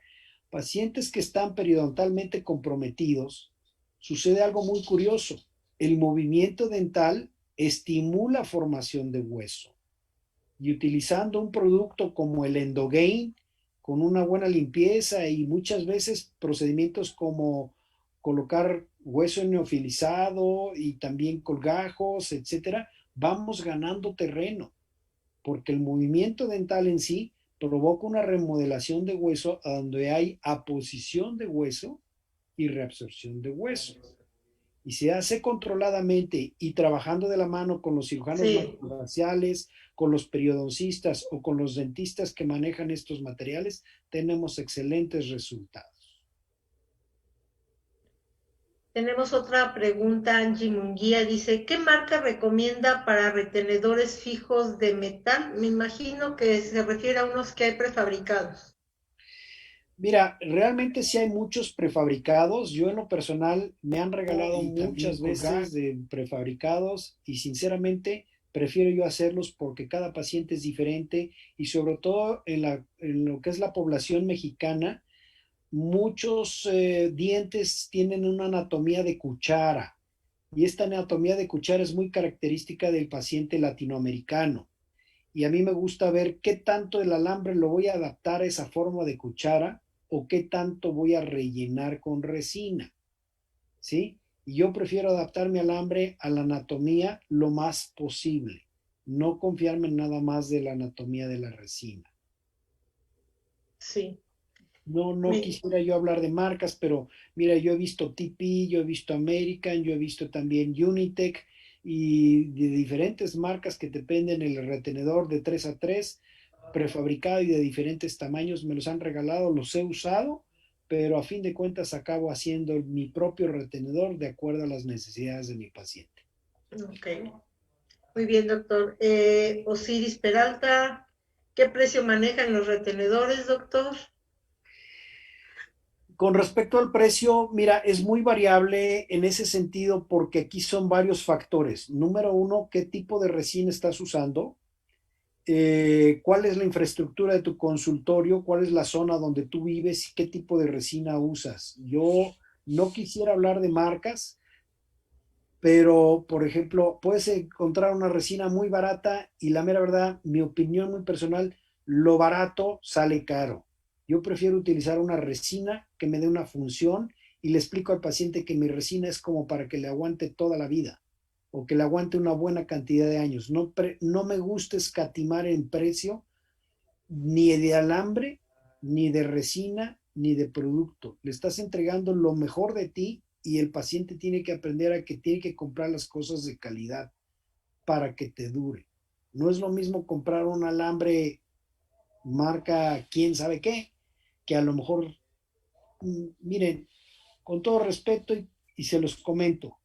pacientes que están periodontalmente comprometidos, sucede algo muy curioso. El movimiento dental estimula formación de hueso y utilizando un producto como el Endogain, con una buena limpieza y muchas veces procedimientos como colocar hueso neofilizado y también colgajos, etcétera, vamos ganando terreno, porque el movimiento dental en sí provoca una remodelación de hueso donde hay aposición de hueso y reabsorción de hueso. Y se hace controladamente y trabajando de la mano con los cirujanos Sí. maxilofaciales, con los periodoncistas o con los dentistas que manejan estos materiales, tenemos excelentes resultados. Tenemos otra pregunta, Angie Munguía dice, ¿qué marca recomienda para retenedores fijos de metal? Me imagino que se refiere a unos que hay prefabricados. Mira, realmente sí hay muchos prefabricados. Yo en lo personal me han regalado Y también muchas veces colgar. de prefabricados y sinceramente prefiero yo hacerlos porque cada paciente es diferente y sobre todo en lo que es la población mexicana, muchos dientes tienen una anatomía de cuchara y esta anatomía de cuchara es muy característica del paciente latinoamericano. Y a mí me gusta ver qué tanto el alambre lo voy a adaptar a esa forma de cuchara o qué tanto voy a rellenar con resina, ¿sí? Y yo prefiero adaptar mi alambre a la anatomía lo más posible, no confiarme en nada más de la anatomía de la resina. Sí. No Me, quisiera yo hablar de marcas, pero mira, yo he visto TP, yo he visto American, yo he visto también Unitec y de diferentes marcas que te venden el retenedor de 3 a 3 prefabricado y de diferentes tamaños, me los han regalado, los he usado, pero a fin de cuentas acabo haciendo mi propio retenedor de acuerdo a las necesidades de mi paciente. ok. Muy bien, doctor. Osiris Peralta, ¿qué precio manejan los retenedores, doctor? Con respecto al precio, mira, es muy variable en ese sentido porque aquí son varios factores. Número uno, ¿qué tipo de resina estás usando? ¿Cuál es la infraestructura de tu consultorio? ¿Cuál es la zona donde tú vives y qué tipo de resina usas? Yo no quisiera hablar de marcas, pero por ejemplo, puedes encontrar una resina muy barata y la mera verdad, mi opinión muy personal, lo barato sale caro. Yo prefiero utilizar una resina que me dé una función y le explico al paciente que mi resina es como para que le aguante toda la vida o que le aguante una buena cantidad de años. No me gusta escatimar en precio ni de alambre, ni de resina, ni de producto. Le estás entregando lo mejor de ti y el paciente tiene que aprender a que tiene que comprar las cosas de calidad para que te dure. No es lo mismo comprar un alambre marca quién sabe qué, que a lo mejor, miren, con todo respeto y se los comento,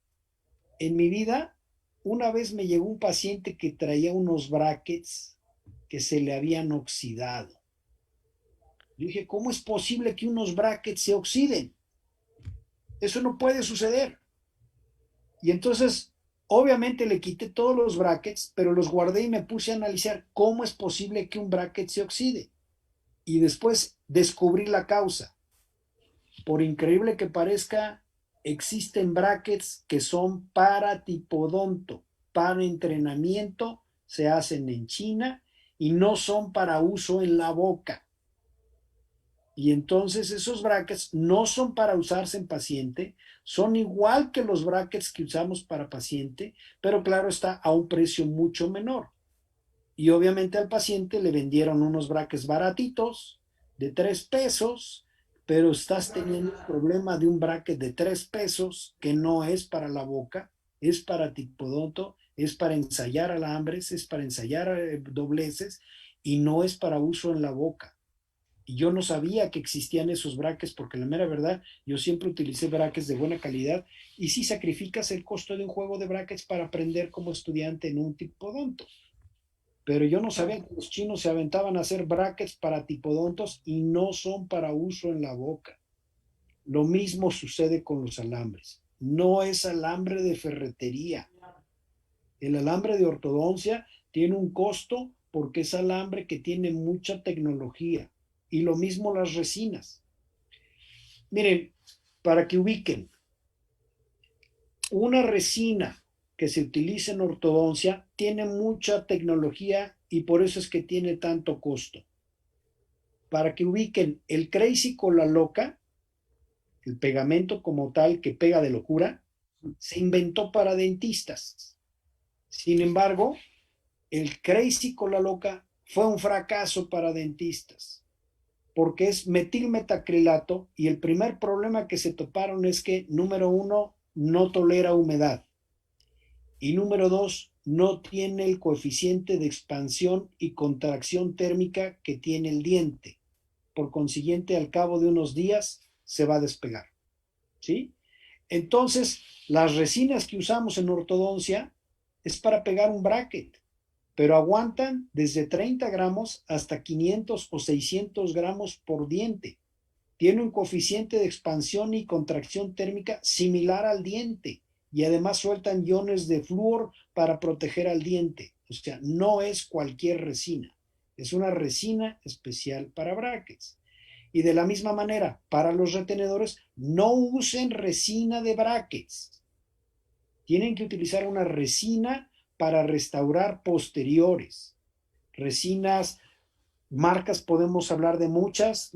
en mi vida una vez me llegó un paciente que traía unos brackets que se le habían oxidado. Yo dije, ¿cómo es posible que unos brackets se oxiden? Eso no puede suceder. Y entonces Obviamente le quité todos los brackets, pero los guardé y me puse a analizar cómo es posible que un bracket se oxide. Y después descubrí la causa. Por increíble que parezca, existen brackets que son para tipodonto, para entrenamiento, se hacen en China y no son para uso en la boca. Y entonces esos brackets no son para usarse en paciente, son igual que los brackets que usamos para paciente, pero claro está a un precio mucho menor. Y obviamente al paciente le vendieron unos brackets baratitos de 3 pesos, pero estás teniendo un problema de un bracket de 3 pesos que no es para la boca, es para tipodonto, es para ensayar alambres, es para ensayar dobleces y no es para uso en la boca. Y yo no sabía que existían esos brackets porque la mera verdad, yo siempre utilicé brackets de buena calidad y sí sacrificas el costo de un juego de brackets para aprender como estudiante en un tipodonto. Pero yo no sabía que los chinos se aventaban a hacer brackets para tipodontos y no son para uso en la boca. Lo mismo sucede con los alambres. No es alambre de ferretería. El alambre de ortodoncia tiene un costo porque es alambre que tiene mucha tecnología. Y lo mismo las resinas. Miren, para que ubiquen, una resina que se utiliza en ortodoncia tiene mucha tecnología y por eso es que tiene tanto costo. Para que ubiquen, el Crazy Cola Loca, el pegamento como tal que pega de locura, se inventó para dentistas. Sin embargo, el Crazy Cola Loca fue un fracaso para dentistas, porque es metilmetacrilato y el primer problema que se toparon es que, número uno, no tolera humedad y número dos, no tiene el coeficiente de expansión y contracción térmica que tiene el diente. Por consiguiente, al cabo de unos días se va a despegar, ¿sí? Entonces, las resinas que usamos en ortodoncia es para pegar un bracket, pero aguantan desde 30 gramos hasta 500 o 600 gramos por diente. Tiene un coeficiente de expansión y contracción térmica similar al diente y además sueltan iones de flúor para proteger al diente. O sea, no es cualquier resina, es una resina especial para brackets. Y de la misma manera, para los retenedores, no usen resina de brackets. Tienen que utilizar una resina para restaurar posteriores. Resinas, marcas podemos hablar de muchas.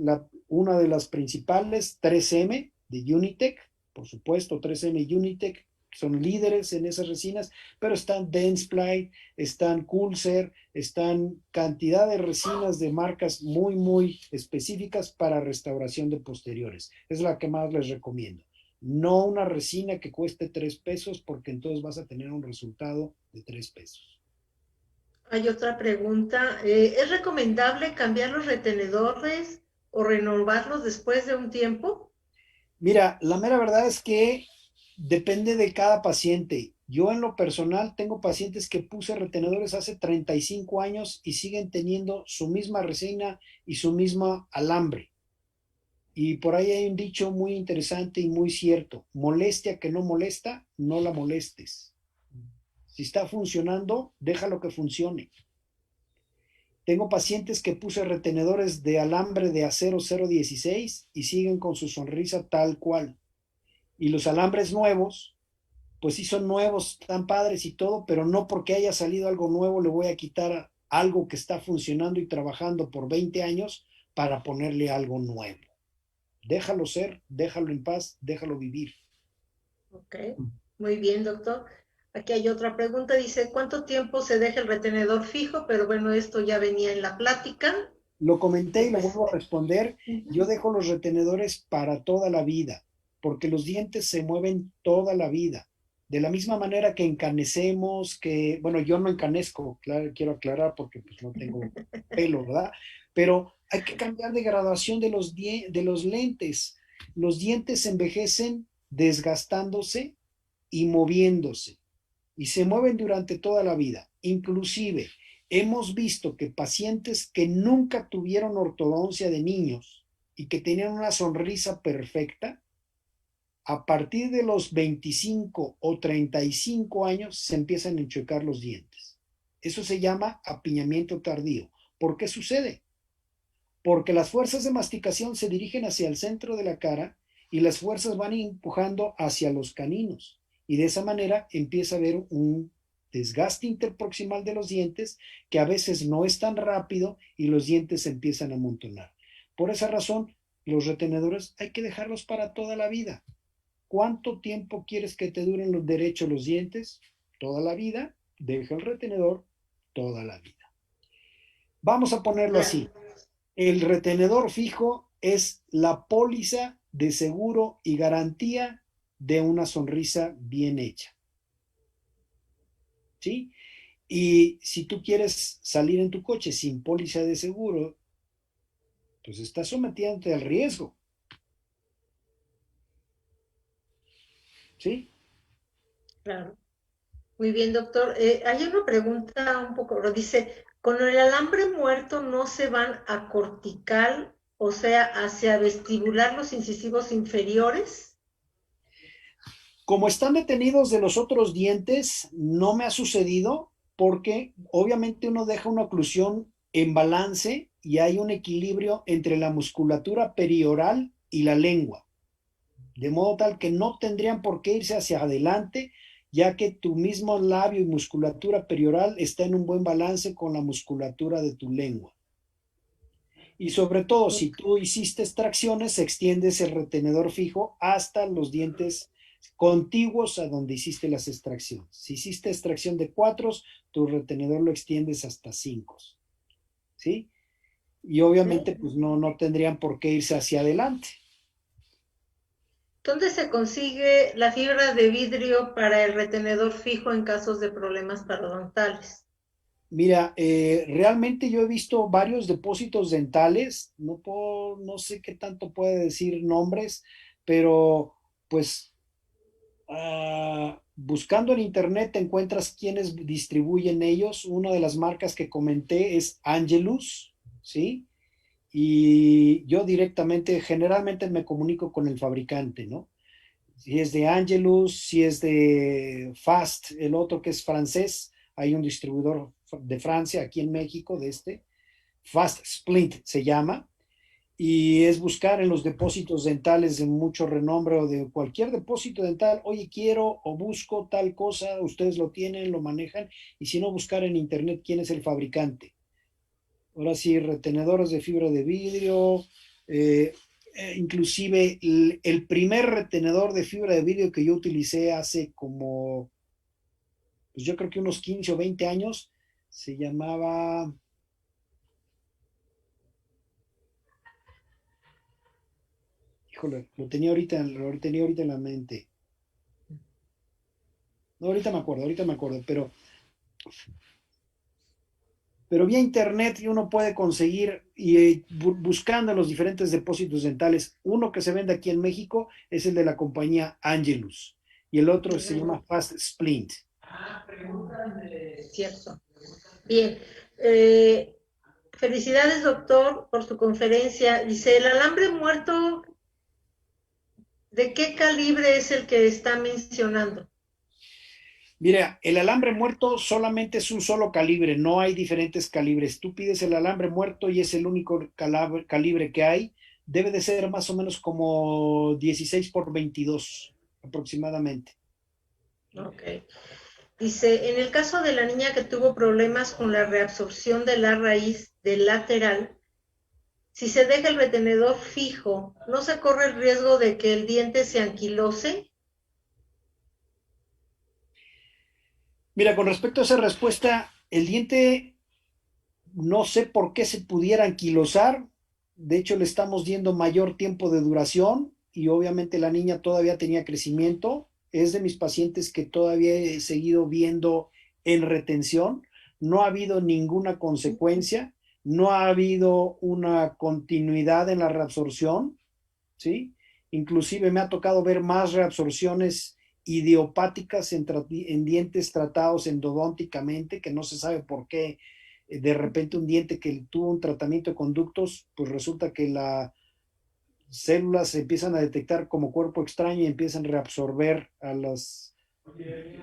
Una de las principales, 3M de Unitec, por supuesto, 3M y Unitec son líderes en esas resinas, pero están Dentsply, están Coolser, están cantidad de resinas de marcas muy, muy específicas para restauración de posteriores. Es la que más les recomiendo. No una resina que cueste 3 pesos, porque entonces vas a tener un resultado de 3 pesos. Hay otra pregunta. ¿Es recomendable cambiar los retenedores o renovarlos después de un tiempo? Mira, la mera verdad es que depende de cada paciente. Yo en lo personal tengo pacientes que puse retenedores hace 35 años y siguen teniendo su misma resina y su mismo alambre. Y por ahí hay un dicho muy interesante y muy cierto. Molestia que no molesta, no la molestes. Si está funcionando, déjalo que funcione. Tengo pacientes que puse retenedores de alambre de acero 016 y siguen con su sonrisa tal cual. Y los alambres nuevos, pues sí son nuevos, están padres y todo, pero no porque haya salido algo nuevo le voy a quitar algo que está funcionando y trabajando por 20 años para ponerle algo nuevo. Déjalo ser, déjalo en paz, déjalo vivir. Ok, muy bien, doctor. Aquí hay otra pregunta. Dice, ¿cuánto tiempo se deja el retenedor fijo? Pero bueno, esto ya venía en la plática. Lo comenté y lo Pues, vuelvo a responder. Yo uh-huh. dejo los retenedores para toda la vida, porque los dientes se mueven toda la vida. De la misma manera que encanecemos, que, bueno, yo no encanezco, claro, quiero aclarar porque pues no tengo pelo, ¿verdad? Pero hay que cambiar de graduación de los lentes. Los dientes envejecen desgastándose y moviéndose y se mueven durante toda la vida. Inclusive, hemos visto que pacientes que nunca tuvieron ortodoncia de niños y que tenían una sonrisa perfecta, a partir de los 25 o 35 años se empiezan a enchuecar los dientes. Eso se llama apiñamiento tardío. ¿Por qué sucede? Porque las fuerzas de masticación se dirigen hacia el centro de la cara y las fuerzas van empujando hacia los caninos. Y de esa manera empieza a haber un desgaste interproximal de los dientes que a veces no es tan rápido y los dientes se empiezan a amontonar. Por esa razón, los retenedores hay que dejarlos para toda la vida. ¿Cuánto tiempo quieres que te duren los derechos los dientes? Toda la vida. Deja el retenedor toda la vida. Vamos a ponerlo así. El retenedor fijo es la póliza de seguro y garantía de una sonrisa bien hecha. ¿Sí? Y si tú quieres salir en tu coche sin póliza de seguro, pues estás sometiéndote al riesgo. ¿Sí? Claro. Muy bien, doctor. Hay una pregunta un poco, lo dice, con el alambre muerto no se van a cortical, o sea, hacia vestibular los incisivos inferiores. Como están detenidos de los otros dientes, no me ha sucedido porque obviamente uno deja una oclusión en balance y hay un equilibrio entre la musculatura perioral y la lengua, de modo tal que no tendrían por qué irse hacia adelante, ya que tu mismo labio y musculatura perioral está en un buen balance con la musculatura de tu lengua. Y sobre todo, si tú hiciste extracciones, extiendes el retenedor fijo hasta los dientes contiguos a donde hiciste las extracciones. Si hiciste extracción de 4, tu retenedor lo extiendes hasta 5. ¿Sí? Y obviamente, pues no tendrían por qué irse hacia adelante. ¿Dónde se consigue la fibra de vidrio para el retenedor fijo en casos de problemas parodontales? Mira, realmente yo he visto varios depósitos dentales, no sé qué tanto puede decir nombres, pero pues buscando en internet te encuentras quienes distribuyen ellos. Una de las marcas que comenté es Angelus, ¿sí? Y yo directamente, generalmente me comunico con el fabricante, ¿no? Si es de Angelus, si es de Fast, el otro que es francés, hay un distribuidor de Francia aquí en México de Fast Splint se llama, y es buscar en los depósitos dentales de mucho renombre o de cualquier depósito dental, oye, quiero o busco tal cosa, ustedes lo tienen, lo manejan, y si no, buscar en internet quién es el fabricante. Ahora sí, retenedores de fibra de vidrio, inclusive el primer retenedor de fibra de vidrio que yo utilicé hace como, pues yo creo que unos 15 o 20 años, se llamaba, híjole, lo tenía ahorita en la mente. No, ahorita me acuerdo, pero vía internet uno puede conseguir y buscando en los diferentes depósitos dentales, uno que se vende aquí en México es el de la compañía Angelus y el otro se llama Fast Splint. Cierto. Bien. Eh, Felicidades, doctor, por su conferencia. Dice, ¿el alambre muerto de qué calibre es el que está mencionando? Mira, el alambre muerto solamente es un solo calibre, no hay diferentes calibres. Tú pides el alambre muerto y es el único calibre que hay. Debe de ser más o menos como 16 por 22 aproximadamente. Ok. Dice, en el caso de la niña que tuvo problemas con la reabsorción de la raíz del lateral, si se deja el retenedor fijo, ¿no se corre el riesgo de que el diente se anquilose? Mira, con respecto a esa respuesta, el diente no sé por qué se pudiera anquilosar. De hecho, le estamos dando mayor tiempo de duración y obviamente la niña todavía tenía crecimiento. Es de mis pacientes que todavía he seguido viendo en retención. No ha habido ninguna consecuencia, no ha habido una continuidad en la reabsorción, ¿sí? Inclusive me ha tocado ver más reabsorciones idiopáticas en dientes tratados endodónticamente, que no se sabe por qué de repente un diente que tuvo un tratamiento de conductos, pues resulta que células se empiezan a detectar como cuerpo extraño y empiezan a reabsorber a las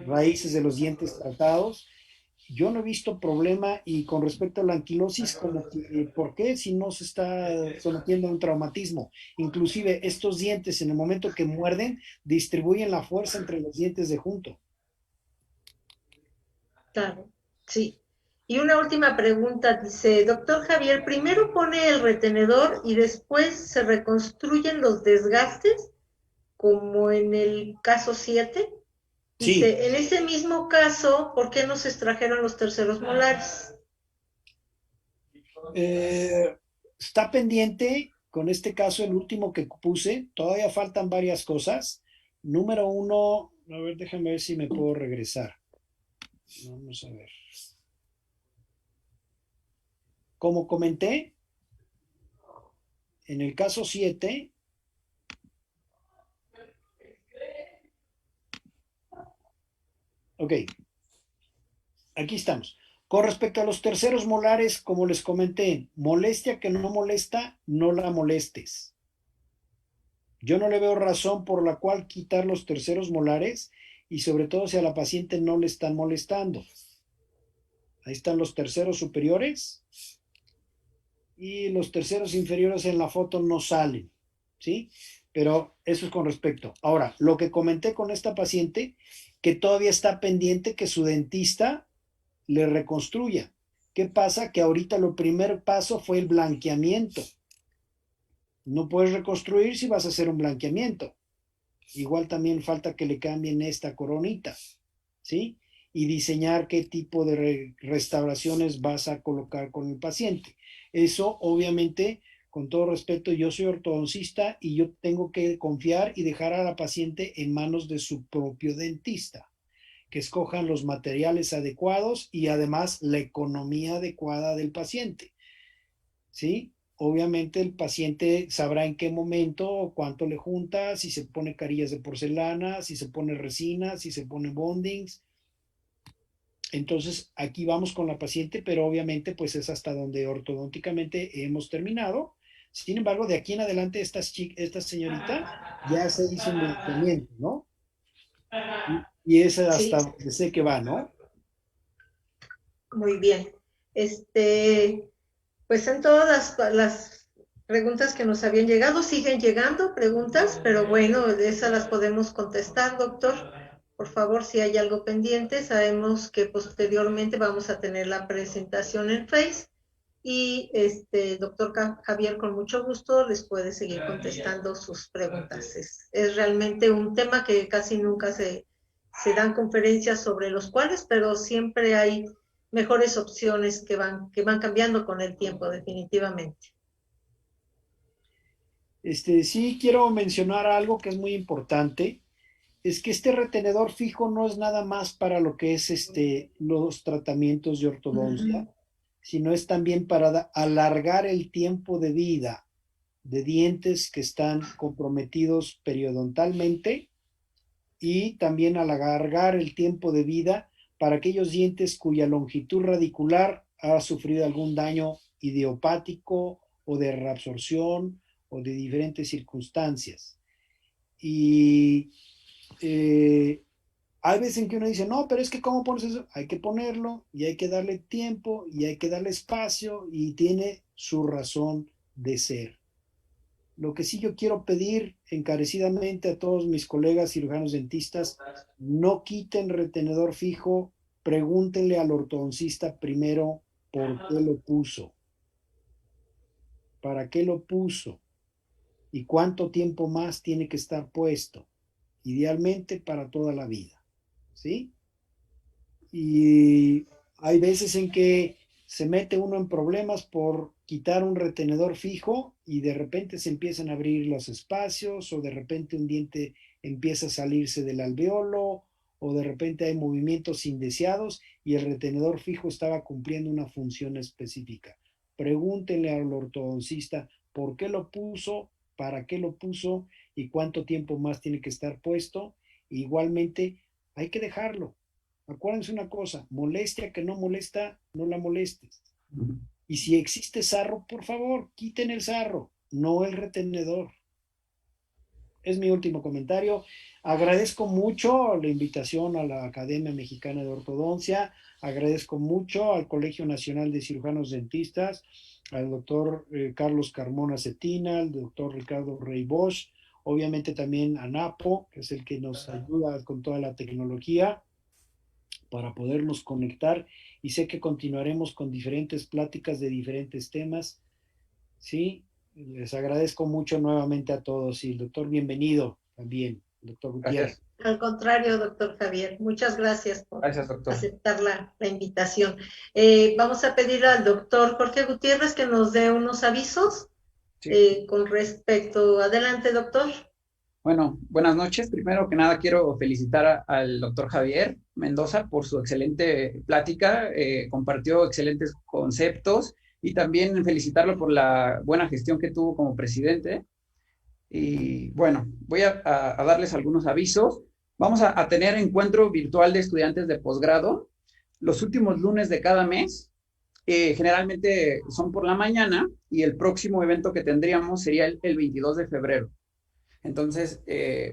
raíces de los dientes tratados. Yo no he visto problema y con respecto a la anquilosis, como que, ¿por qué si no se está sometiendo a un traumatismo? Inclusive estos dientes en el momento que muerden distribuyen la fuerza entre los dientes de junto. Claro, sí. Y una última pregunta, dice, doctor Javier, primero pone el retenedor y después se reconstruyen los desgastes, como en el caso 7. Sí, Dice, en ese mismo caso, ¿por qué no se extrajeron los terceros molares? eh, está pendiente con este caso, el último que puse, todavía faltan varias cosas. Número uno, a ver, déjame ver si me puedo regresar. Vamos a ver. Como comenté, en el caso 7, ok, aquí estamos. Con respecto a los terceros molares, como les comenté, molestia que no molesta, no la molestes. Yo no le veo razón por la cual quitar los terceros molares y sobre todo si a la paciente no le están molestando. Ahí están los terceros superiores y los terceros inferiores en la foto no salen, ¿sí? Pero eso es con respecto. Ahora, lo que comenté con esta paciente, que todavía está pendiente que su dentista le reconstruya. ¿Qué pasa? Que ahorita lo primer paso fue el blanqueamiento. No puedes reconstruir si vas a hacer un blanqueamiento. Igual también falta que le cambien esta coronita, ¿sí? Y diseñar qué tipo de restauraciones vas a colocar con el paciente. Eso, obviamente, con todo respeto, yo soy ortodoncista y yo tengo que confiar y dejar a la paciente en manos de su propio dentista, que escojan los materiales adecuados y además la economía adecuada del paciente, ¿sí? Obviamente el paciente sabrá en qué momento, cuánto le junta, si se pone carillas de porcelana, si se pone resina, si se pone bondings. Entonces aquí vamos con la paciente, pero obviamente pues es hasta donde ortodónticamente hemos terminado. Sin embargo, de aquí en adelante esta señorita ya se hizo un blanqueamiento, ¿no? Y es Sí, hasta donde sé que va, ¿no? muy bien. Este, pues en todas las preguntas que nos habían llegado, siguen llegando preguntas, pero bueno, esas las podemos contestar, doctor. Por favor, si hay algo pendiente, sabemos que posteriormente vamos a tener la presentación en Face y doctor Javier con mucho gusto les puede seguir contestando sus preguntas. Es realmente un tema que casi nunca se dan conferencias sobre los cuales, pero siempre hay mejores opciones que van cambiando con el tiempo, definitivamente. Sí quiero mencionar algo que es muy importante. Es que este retenedor fijo no es nada más para lo que es los tratamientos de ortodoncia, Uh-huh. sino es también para alargar el tiempo de vida de dientes que están comprometidos periodontalmente y también alargar el tiempo de vida para aquellos dientes cuya longitud radicular ha sufrido algún daño idiopático o de reabsorción o de diferentes circunstancias. Y eh, hay veces en que uno dice, no, pero es que ¿cómo pones eso? Hay que ponerlo y hay que darle tiempo y hay que darle espacio y tiene su razón de ser. Lo que sí yo quiero pedir encarecidamente a todos mis colegas cirujanos dentistas, no quiten retenedor fijo, pregúntenle al ortodoncista primero por qué lo puso, para qué lo puso y cuánto tiempo más tiene que estar puesto, idealmente para toda la vida, ¿sí? Y hay veces en que se mete uno en problemas por quitar un retenedor fijo y de repente se empiezan a abrir los espacios o de repente un diente empieza a salirse del alveolo o de repente hay movimientos indeseados y el retenedor fijo estaba cumpliendo una función específica. Pregúntenle al ortodoncista por qué lo puso, para qué lo puso y cuánto tiempo más tiene que estar puesto. Igualmente, hay que dejarlo. Acuérdense una cosa, molestia que no molesta, no la molestes. Y si existe sarro, por favor, quiten el sarro, no el retenedor. es mi último comentario. Agradezco mucho la invitación a la Academia Mexicana de Ortodoncia, agradezco mucho al Colegio Nacional de Cirujanos Dentistas, al doctor Carlos Carmona Cetina, al doctor Ricardo Rey Bosch, obviamente también a Napo, que es el que nos ayuda con toda la tecnología para podernos conectar, y sé que continuaremos con diferentes pláticas de diferentes temas. Sí, les agradezco mucho nuevamente a todos y el doctor, bienvenido también, doctor Gutiérrez. Gracias. Al contrario, doctor Javier, muchas gracias por Gracias, doctor. aceptar la invitación. Vamos a pedir al doctor Jorge Gutiérrez que nos dé unos avisos con respecto. Adelante, doctor. Bueno, buenas noches. Primero que nada, quiero felicitar al doctor Javier Mendoza por su excelente plática. Compartió excelentes conceptos y también felicitarlo por la buena gestión que tuvo como presidente. Y bueno, voy a darles algunos avisos. Vamos a tener encuentro virtual de estudiantes de posgrado los últimos lunes de cada mes. Generalmente son por la mañana y el próximo evento que tendríamos sería el 22 de febrero. Entonces,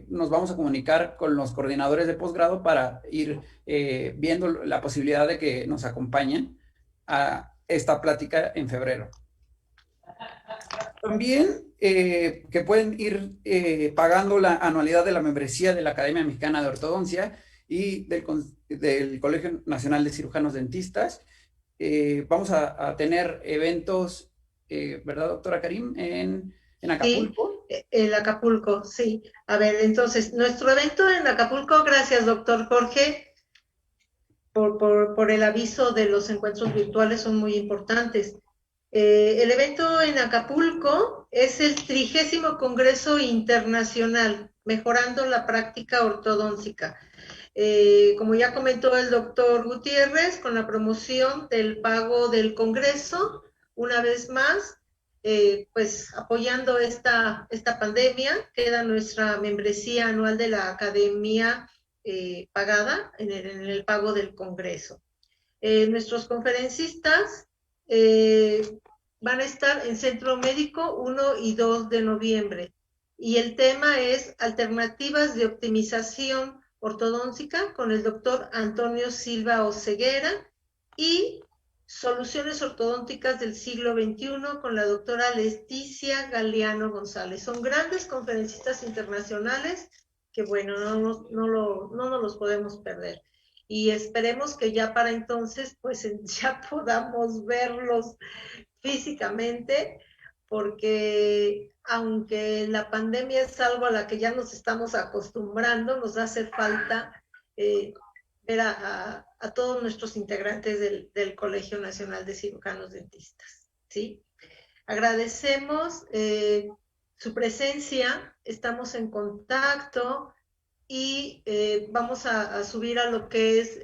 nos vamos a comunicar con los coordinadores de posgrado para ir viendo la posibilidad de que nos acompañen a esta plática en febrero. También que pueden ir pagando la anualidad de la membresía de la Academia Mexicana de Ortodoncia y del Colegio Nacional de Cirujanos Dentistas. Vamos a tener eventos, ¿verdad, doctora Karim? En Acapulco. Sí, en Acapulco, sí. A ver, entonces, nuestro evento en Acapulco, gracias, doctor Jorge, por el aviso de los encuentros virtuales, son muy importantes. El evento en Acapulco es el 30º Congreso Internacional, Mejorando la Práctica Ortodóntica. Como ya comentó el doctor Gutiérrez, con la promoción del pago del Congreso, una vez más, pues apoyando esta pandemia, queda nuestra membresía anual de la Academia pagada en el pago del Congreso. Nuestros conferencistas van a estar en Centro Médico 1 y 2 de noviembre y el tema es alternativas de optimización ortodóntica con el doctor Antonio Silva Oceguera y soluciones ortodónticas del siglo XXI con la doctora Leticia Galeano González. Son grandes conferencistas internacionales que, bueno, no nos los podemos perder. Y esperemos que ya para entonces, pues ya podamos verlos físicamente, porque aunque la pandemia es algo a la que ya nos estamos acostumbrando, nos hace falta ver a todos nuestros integrantes del Colegio Nacional de Cirujanos Dentistas, ¿sí? Agradecemos su presencia, estamos en contacto y vamos a subir a lo que es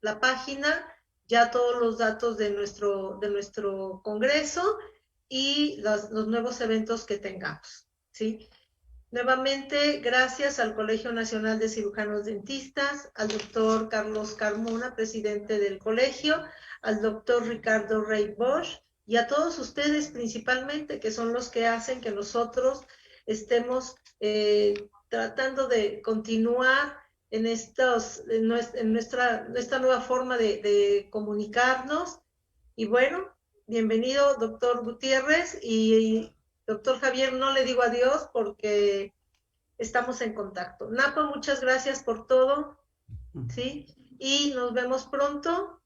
la página ya todos los datos de nuestro congreso y los nuevos eventos que tengamos, ¿sí? Nuevamente, gracias al Colegio Nacional de Cirujanos Dentistas, al doctor Carlos Carmona, presidente del colegio, al doctor Ricardo Rey Bosch y a todos ustedes principalmente, que son los que hacen que nosotros estemos tratando de continuar en nuestra nueva forma de comunicarnos. Y bueno, bienvenido, doctor Gutiérrez, y doctor Javier, no le digo adiós porque estamos en contacto. Napo, muchas gracias por todo, ¿sí? Y nos vemos pronto.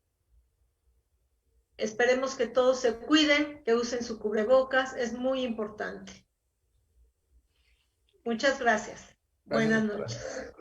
Esperemos que todos se cuiden, que usen su cubrebocas, es muy importante. Muchas gracias. Buenas noches.